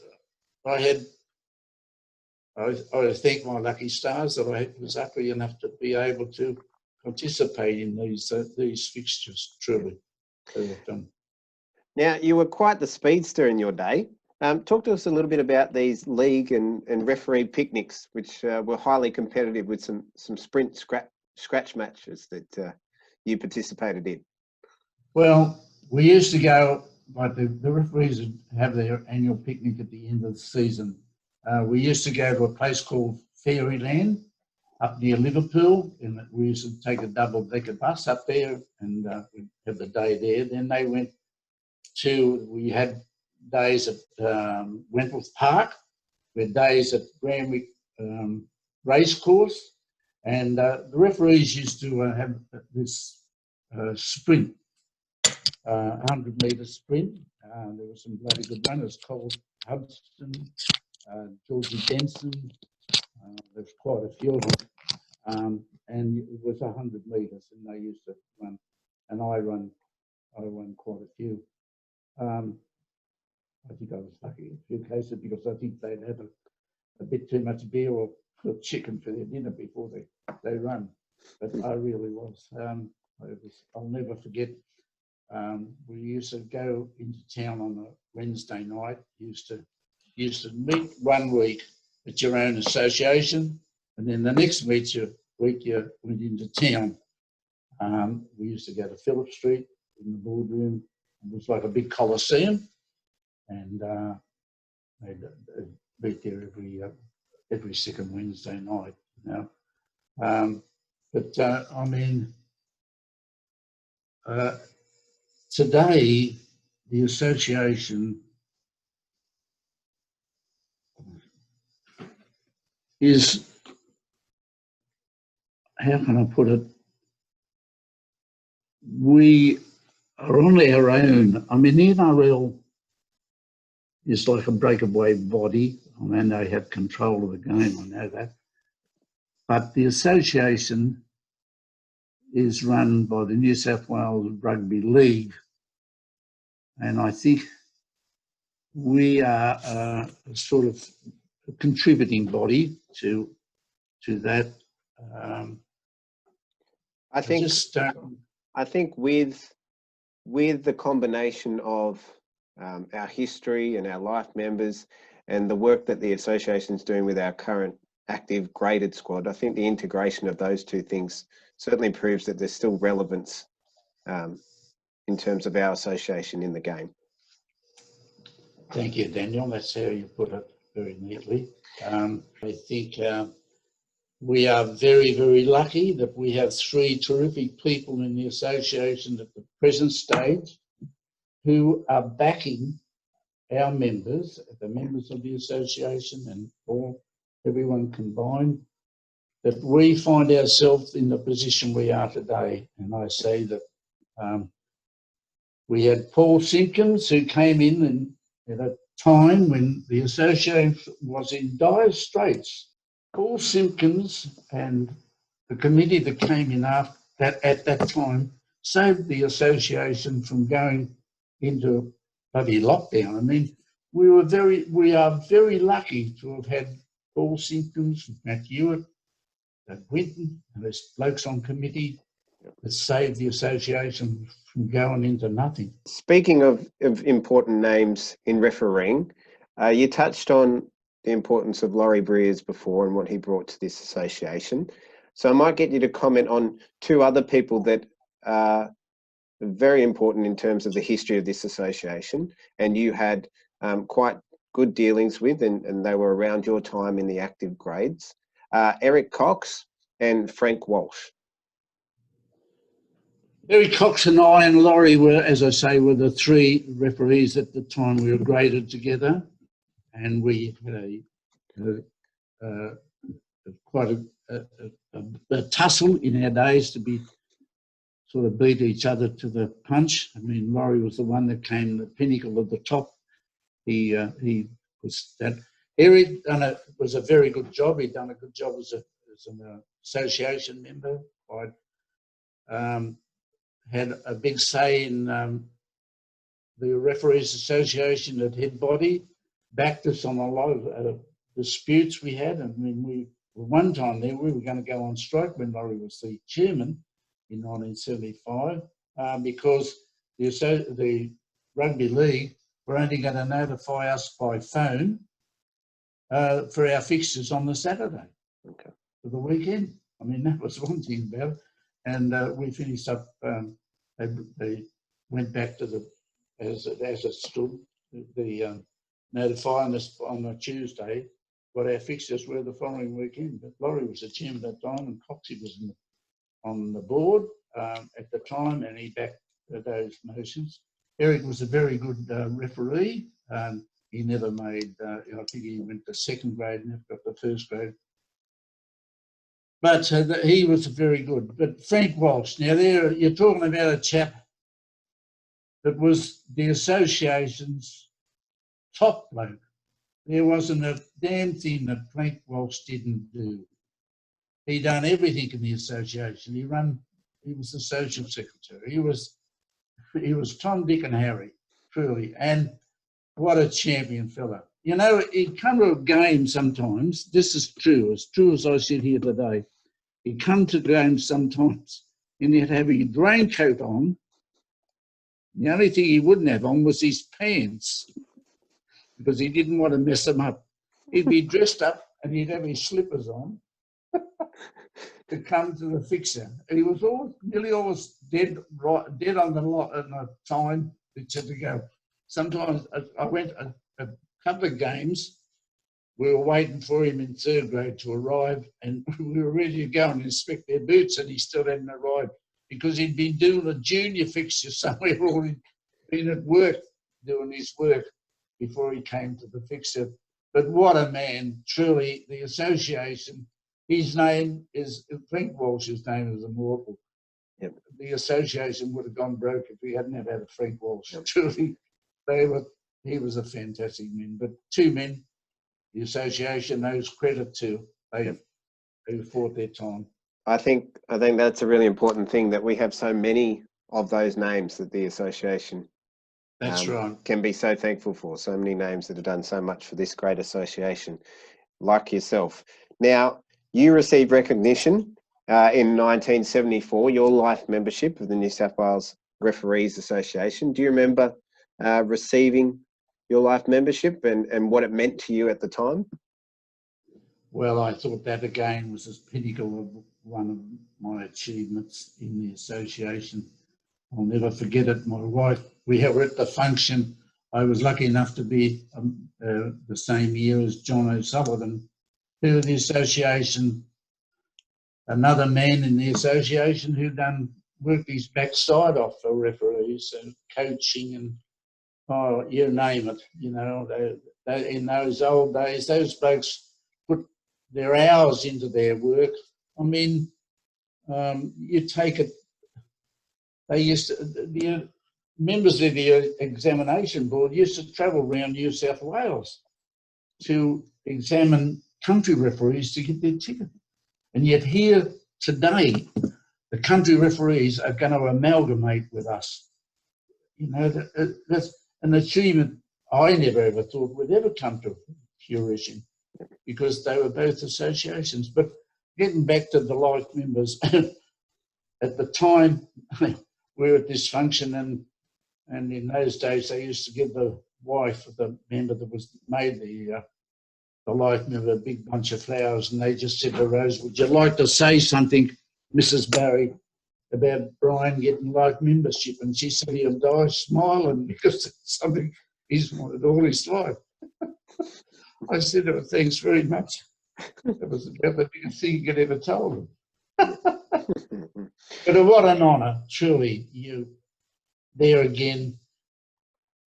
thank my lucky stars that I was lucky enough to be able to participate in these fixtures. Truly, they were fun. Now, you were quite the speedster in your day. Talk to us a little bit about these league and referee picnics, which were highly competitive with some sprint scratch matches that you participated in. Well, we used to go, like the referees would have their annual picnic at the end of the season. We used to go to a place called Fairyland up near Liverpool, and we used to take a double-decker bus up there and we'd have the day there. Then we had days at Wentworth Park, we had days at Granwick Racecourse, and the referees used to have this sprint, 100-metre sprint. There were some bloody good runners, Cole Hudson, Georgie Benson. There's quite a few of them, and it was 100 metres, and they used to run, and I run quite a few. I think I was lucky in a few cases because I think they'd have a bit too much beer or chicken for their dinner before they run. But I really was. I'll never forget. We used to go into town on a Wednesday night. Used to meet one week at your own association, and then the next week you went into town. We used to go to Phillip Street in the boardroom. It was like a big coliseum, and they'd meet there every second Wednesday night. You know, but I mean, today the association is, how can I put it? we are on our own. I mean, the NRL is like a breakaway body. I mean, they have control of the game, I know that. But the association is run by the New South Wales Rugby League. And I think we are a sort of a contributing body to that. I think with the combination of our history and our life members and the work that the association is doing with our current active graded squad, I think the integration of those two things certainly proves that there's still relevance in terms of our association in the game. Thank you, Daniel. That's how you put it very neatly. I think we are very, very lucky that we have three terrific people in the association at the present stage who are backing our members, the members of the association and everyone combined, that we find ourselves in the position we are today. And I say that we had Paul Simpkins, who came in at a time when the association was in dire straits. Paul Simpkins and the committee that came in after that at that time saved the association from going into bloody lockdown. I mean, we are very lucky to have had Paul Simpkins, Matt Hewitt, Quinton, and there's blokes on committee that saved the association from going into nothing. Speaking of important names in refereeing, you touched on the importance of Laurie Breers before and what he brought to this association. So I might get you to comment on two other people that are very important in terms of the history of this association, and you had quite good dealings with, and they were around your time in the active grades, Eric Cox and Frank Walsh. Eric Cox and I and Laurie were, as I say, were the three referees at the time we were graded together, and we had quite a tussle in our days to be sort of beat each other to the punch. I mean, Laurie was the one that came the pinnacle of the top. He was that. Eric was a very good job. He'd done a good job as an association member. Had a big say in the Referees Association at head body, backed us on a lot of disputes we had. I mean, one time there we were going to go on strike when Laurie was the chairman in 1975 because the Rugby League were only going to notify us by phone for our fixtures on the Saturday for the weekend. I mean, that was one thing about it. And we finished up, they went back to as it stood, notifying us on a Tuesday what our fixtures were the following weekend. But Laurie was the chairman at that time, and Coxie was on the board at the time, and he backed those motions. Eric was a very good referee. He never made, I think he went to second grade, never got the first grade. But he was very good. But Frank Walsh, now there you're talking about a chap that was the association's top bloke. There wasn't a damn thing that Frank Walsh didn't do. He done everything in the association. He was the social secretary. He was Tom, Dick and Harry, truly. And what a champion fella. You know, he'd come to a game sometimes, this is true as I sit here today. He'd come to games sometimes and he'd have his raincoat on. The only thing he wouldn't have on was his pants because he didn't want to mess them up. He'd be dressed up and he'd have his slippers on to come to the fixture. And he was nearly always dead on the time to go. Sometimes I went a couple of games. We were waiting for him in third grade to arrive, and we were ready to go and inspect their boots, and he still hadn't arrived because he'd been doing a junior fixture somewhere or he'd been at work doing his work before he came to the fixture. But what a man, truly, the association, his name is, Frank Walsh's name is immortal. Yep. the association would have gone broke if we hadn't have had a Frank Walsh. Yep. Truly, he was a fantastic man. But two men, the association owes credit to. They fought their time. I think that's a really important thing, that we have so many of those names that the association That's right. can be so thankful for. So many names that have done so much for this great association, like yourself. Now, you received recognition in 1974, your life membership of the New South Wales Referees Association. Do you remember receiving your life membership and what it meant to you at the time? Well, I thought that again was a pinnacle of one of my achievements in the association. I'll never forget it. My wife, we were at the function. I was lucky enough to be the same year as John O'Sullivan, who the association, another man in the association who worked his backside off for referees and coaching and, oh, you name it. You know, in those old days, those blokes put their hours into their work. I mean, you take it, they used to, the members of the examination board used to travel around New South Wales to examine country referees to get their ticket. And yet here today, the country referees are going to amalgamate with us. You know, that's an achievement I never ever thought would ever come to fruition, because they were both associations. But getting back to the life members, at the time we were at this function, and in those days they used to give the wife of the member that was made the life member a big bunch of flowers, and they just said to Rose, "Would you like to say something, Mrs. Barry, about Brian getting life membership?" And she said he'll die smiling, because it's something he's wanted all his life. I said to her, "Thanks very much." That was about the biggest thing you could ever tell him. But what an honour, truly, you there again.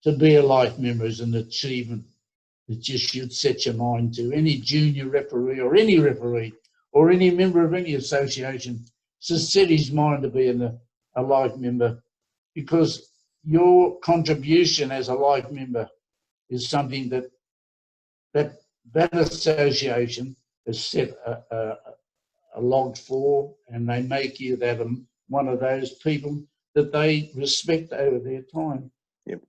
To be a life member is an achievement that you should set your mind to. Any junior referee or any member of any association should set his mind to being a life member, because your contribution as a life member is something that association has set a log for, and they make you that one of those people that they respect over their time. Yep.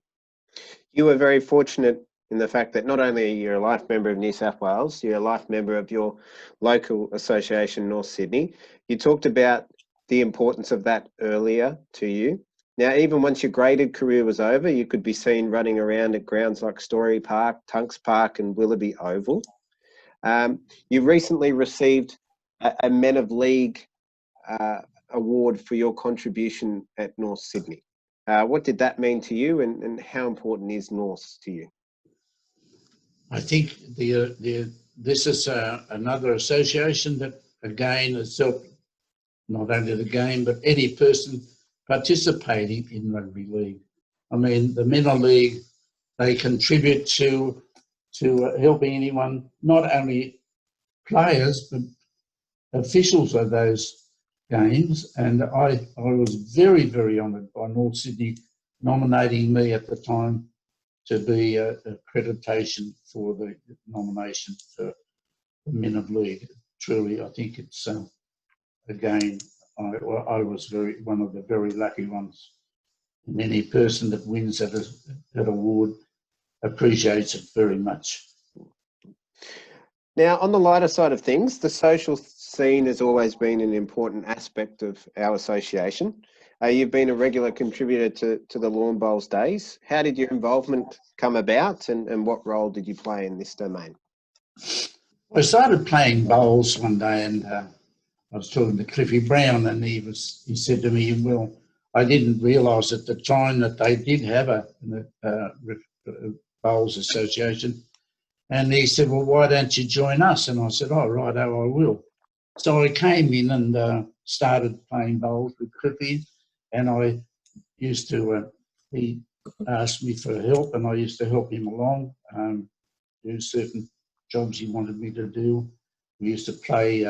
You were very fortunate in the fact that not only you're a life member of New South Wales, you're a life member of your local association, North Sydney. You talked about the importance of that earlier to you. Now, even once your graded career was over, you could be seen running around at grounds like Story Park, Tunks Park and Willoughby Oval. You recently received a Men of League award for your contribution at North Sydney. What did that mean to you, and how important is North to you? I think this is another association that, again, has helped not only the game, but any person participating in rugby league. I mean, the Men of League, they contribute to helping anyone, not only players, but officials of those games. And I was very, very honoured by North Sydney nominating me at the time to be accreditation for the nomination for the Men of League. Truly, I think it's, again, I was one of the very lucky ones. And any person that wins that award appreciates it very much. Now, on the lighter side of things, the social scene has always been an important aspect of our association. You've been a regular contributor to the Lawn Bowls days. How did your involvement come about, and what role did you play in this domain? I started playing bowls one day, and I was talking to Cliffy Brown, and he said to me, "Well, I didn't realise at the time that they did have a bowls association." And he said, "Well, why don't you join us?" And I said, "Oh, righto, I will." So I came in and started playing bowls with Cliffy, and I used to, he asked me for help, and I used to help him along, do certain jobs he wanted me to do. We used to play,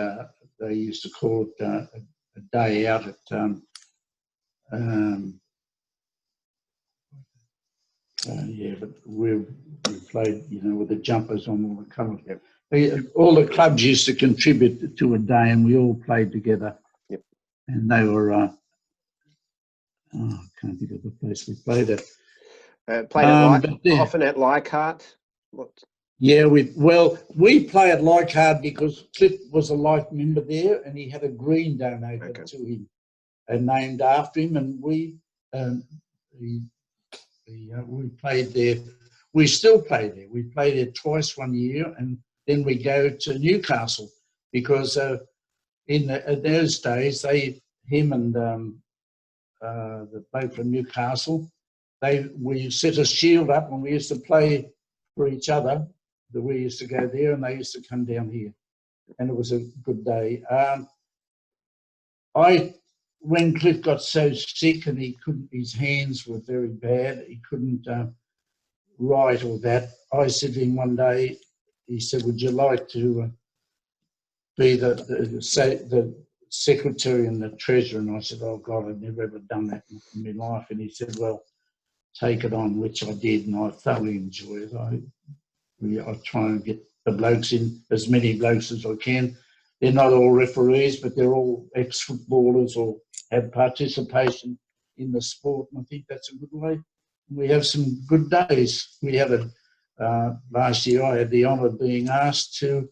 they used to call it a day out at Yeah, but we played, you know, with the jumpers on, all the colours. Yep. All the clubs used to contribute to a day, and we all played together. Yep. And they were, I can't think of the place we played at. Played often at Leichhardt. What? Yeah, we play at Leichhardt because Cliff was a life member there, and he had a green donated to him and named after him, and we played there. We still play there. We play there twice one year, and then we go to Newcastle because in those days, him and the bloke from Newcastle, we set a shield up, and we used to play for each other. We used to go there, and they used to come down here, and it was a good day. When Cliff got so sick and his hands were very bad, he couldn't write or that. I said to him one day, he said, "Would you like to be the secretary and the treasurer?" And I said, "Oh God, I've never ever done that in my life." And he said, "Well, take it on," which I did, and I thoroughly enjoy it. I try and get the blokes in, as many blokes as I can. They're not all referees, but they're all ex-footballers or have participation in the sport, and I think that's a good way. We have some good days. We had last year I had the honour of being asked to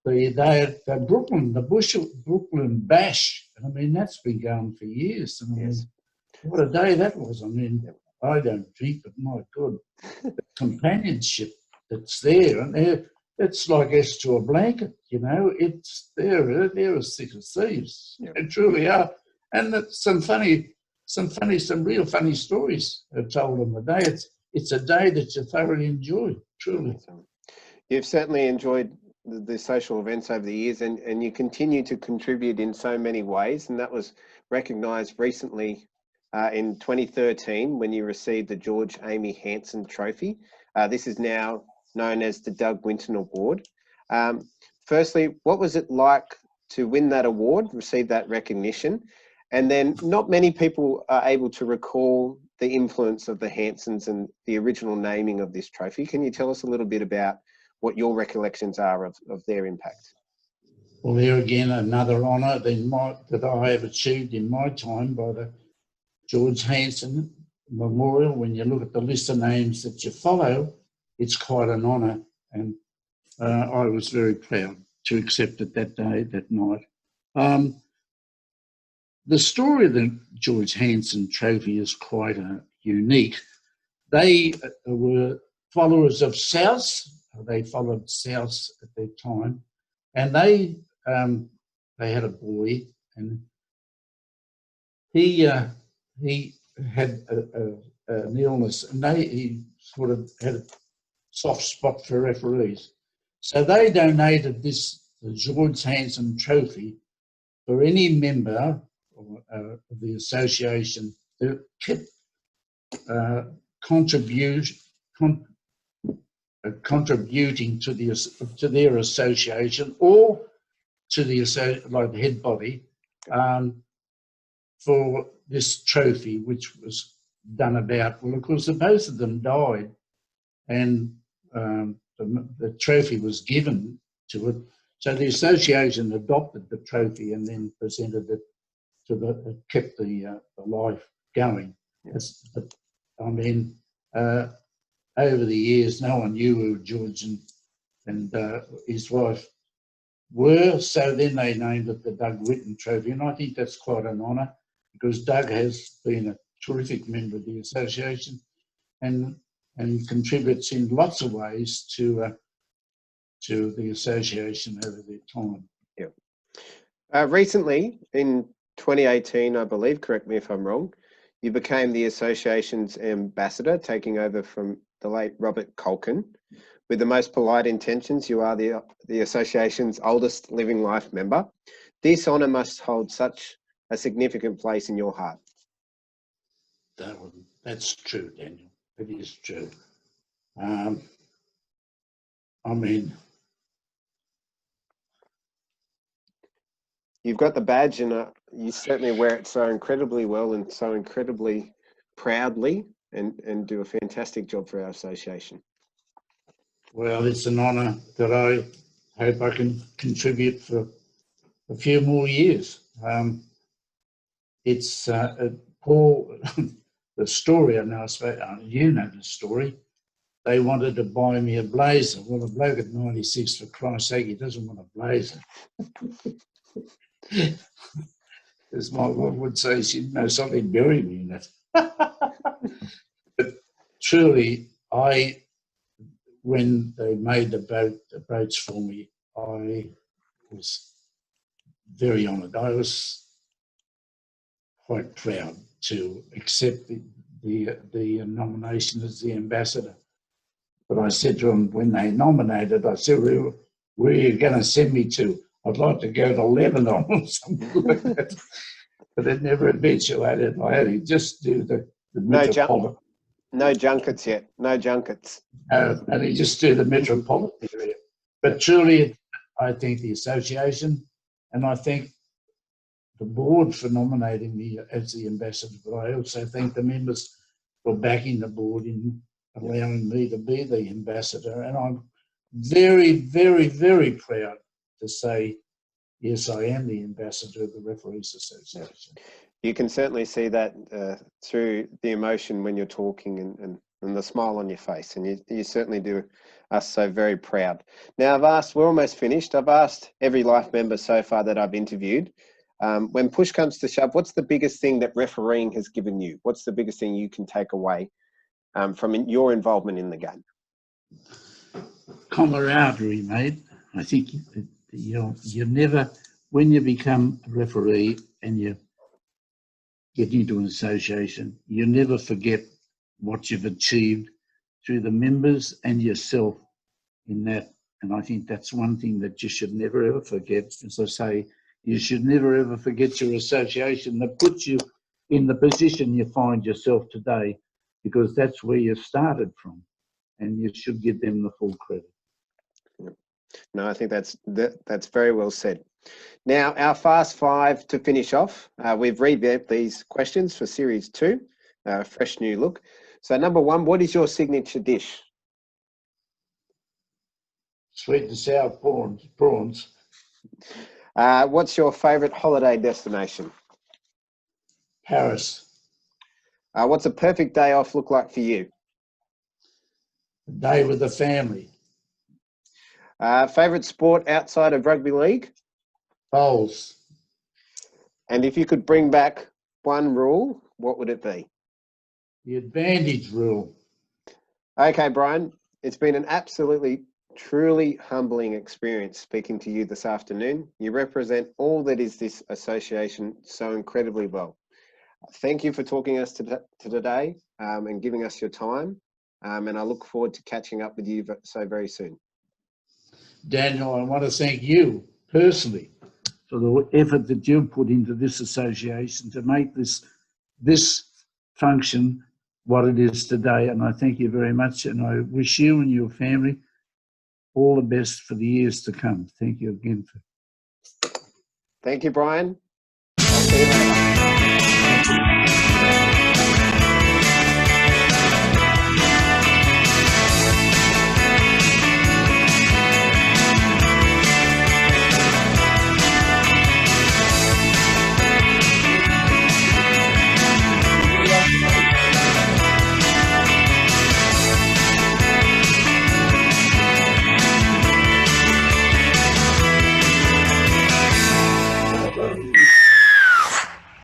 the day at Brooklyn, the Brooklyn Bash. I mean, that's been going for years. And I mean, what a day that was. I mean, I don't drink, but my God, the companionship that's there, and it's like S to a blanket, you know. It's they're as thick as thieves. Yep. They truly are. And that's some real funny stories are told on the day. It's a day that you thoroughly enjoy, truly. You've certainly enjoyed the social events over the years, and you continue to contribute in so many ways, and that was recognised recently in 2013 when you received the George Amy Hanson Trophy. This is now known as the Doug Winton Award. Firstly, what was it like to win that award, receive that recognition? And then not many people are able to recall the influence of the Hansons and the original naming of this trophy. Can you tell us a little bit about what your recollections are of their impact? Well, there again, another honour that I have achieved in my time by the George Hanson Memorial. When you look at the list of names that you follow, it's quite an honour, and I was very proud to accept it that day, that night. The story of the George Hanson Trophy is quite unique. They were followers of South. They followed South at their time, and they had a boy, and he had an illness, and he sort of had a soft spot for referees. So they donated the George Hanson Trophy for any member of the association that kept contributing to their association or to the head body for this trophy, which was done about, well, of course, both of them died, and the trophy was given to it. So the association adopted the trophy and then presented it to kept the life going. Yes. I mean, over the years, no one knew who George and his wife were, so then they named it the Doug Winton Trophy, and I think that's quite an honour because Doug has been a terrific member of the association and contributes in lots of ways to the association over their time. Yeah. Recently, in 2018, I believe, correct me if I'm wrong, you became the association's ambassador, taking over from the late Robert Culkin. With the most polite intentions, you are the association's oldest living life member. This honour must hold such a significant place in your heart. That's true, Daniel. It is true. I mean, you've got the badge, and you certainly wear it so incredibly well and so incredibly proudly, and do a fantastic job for our association. Well, it's an honour that I hope I can contribute for a few more years. It's Paul, the story, and I suppose you know the story. They wanted to buy me a blazer. Well, a bloke at 96, for Christ's sake, he doesn't want a blazer. As my wife would say, she'd know something bury me in it. But truly, when they made the boats for me, I was very honoured. I was quite proud to accept the nomination as the ambassador. But I said to them when they nominated, I said, where are you going to send me to? I'd like to go to Lebanon or something like that. But it never eventuated. I had to just do the metropolitan. No junkets yet. No junkets. And he just do the metropolitan area. But truly, I thank the association, and I thank the board for nominating me as the ambassador. But I also thank the members for backing the board in allowing me to be the ambassador. And I'm very, very, very proud to say, yes, I am the ambassador of the Referees Association. You can certainly see that through the emotion when you're talking and the smile on your face, and you certainly do us so very proud. Now, we're almost finished. I've asked every Life member so far that I've interviewed, when push comes to shove, what's the biggest thing that refereeing has given you? What's the biggest thing you can take away from your involvement in the game? Camaraderie, mate. I think you never, when you become a referee and you get into an association, you never forget what you've achieved through the members and yourself in that. And I think that's one thing that you should never ever forget. As I say, you should never ever forget your association that puts you in the position you find yourself today, because that's where you started from, and you should give them the full credit. No, I think that's very well said. Now, our Fast Five to finish off. We've revamped these questions for Series 2, fresh new look. So, number one, what is your signature dish? Sweet and sour prawns. What's your favourite holiday destination? Paris. What's a perfect day off look like for you? A day with the family. Favourite sport outside of rugby league? Bowls. And if you could bring back one rule, what would it be? The advantage rule. Okay, Brian, it's been an absolutely, truly humbling experience speaking to you this afternoon. You represent all that is this association so incredibly well. Thank you for talking us to today and giving us your time. And I look forward to catching up with you so very soon. Daniel, I want to thank you personally for the effort that you've put into this association to make this function what it is today. And I thank you very much. And I wish you and your family all the best for the years to come. Thank you again. Thank you, Brian. I'll see you later.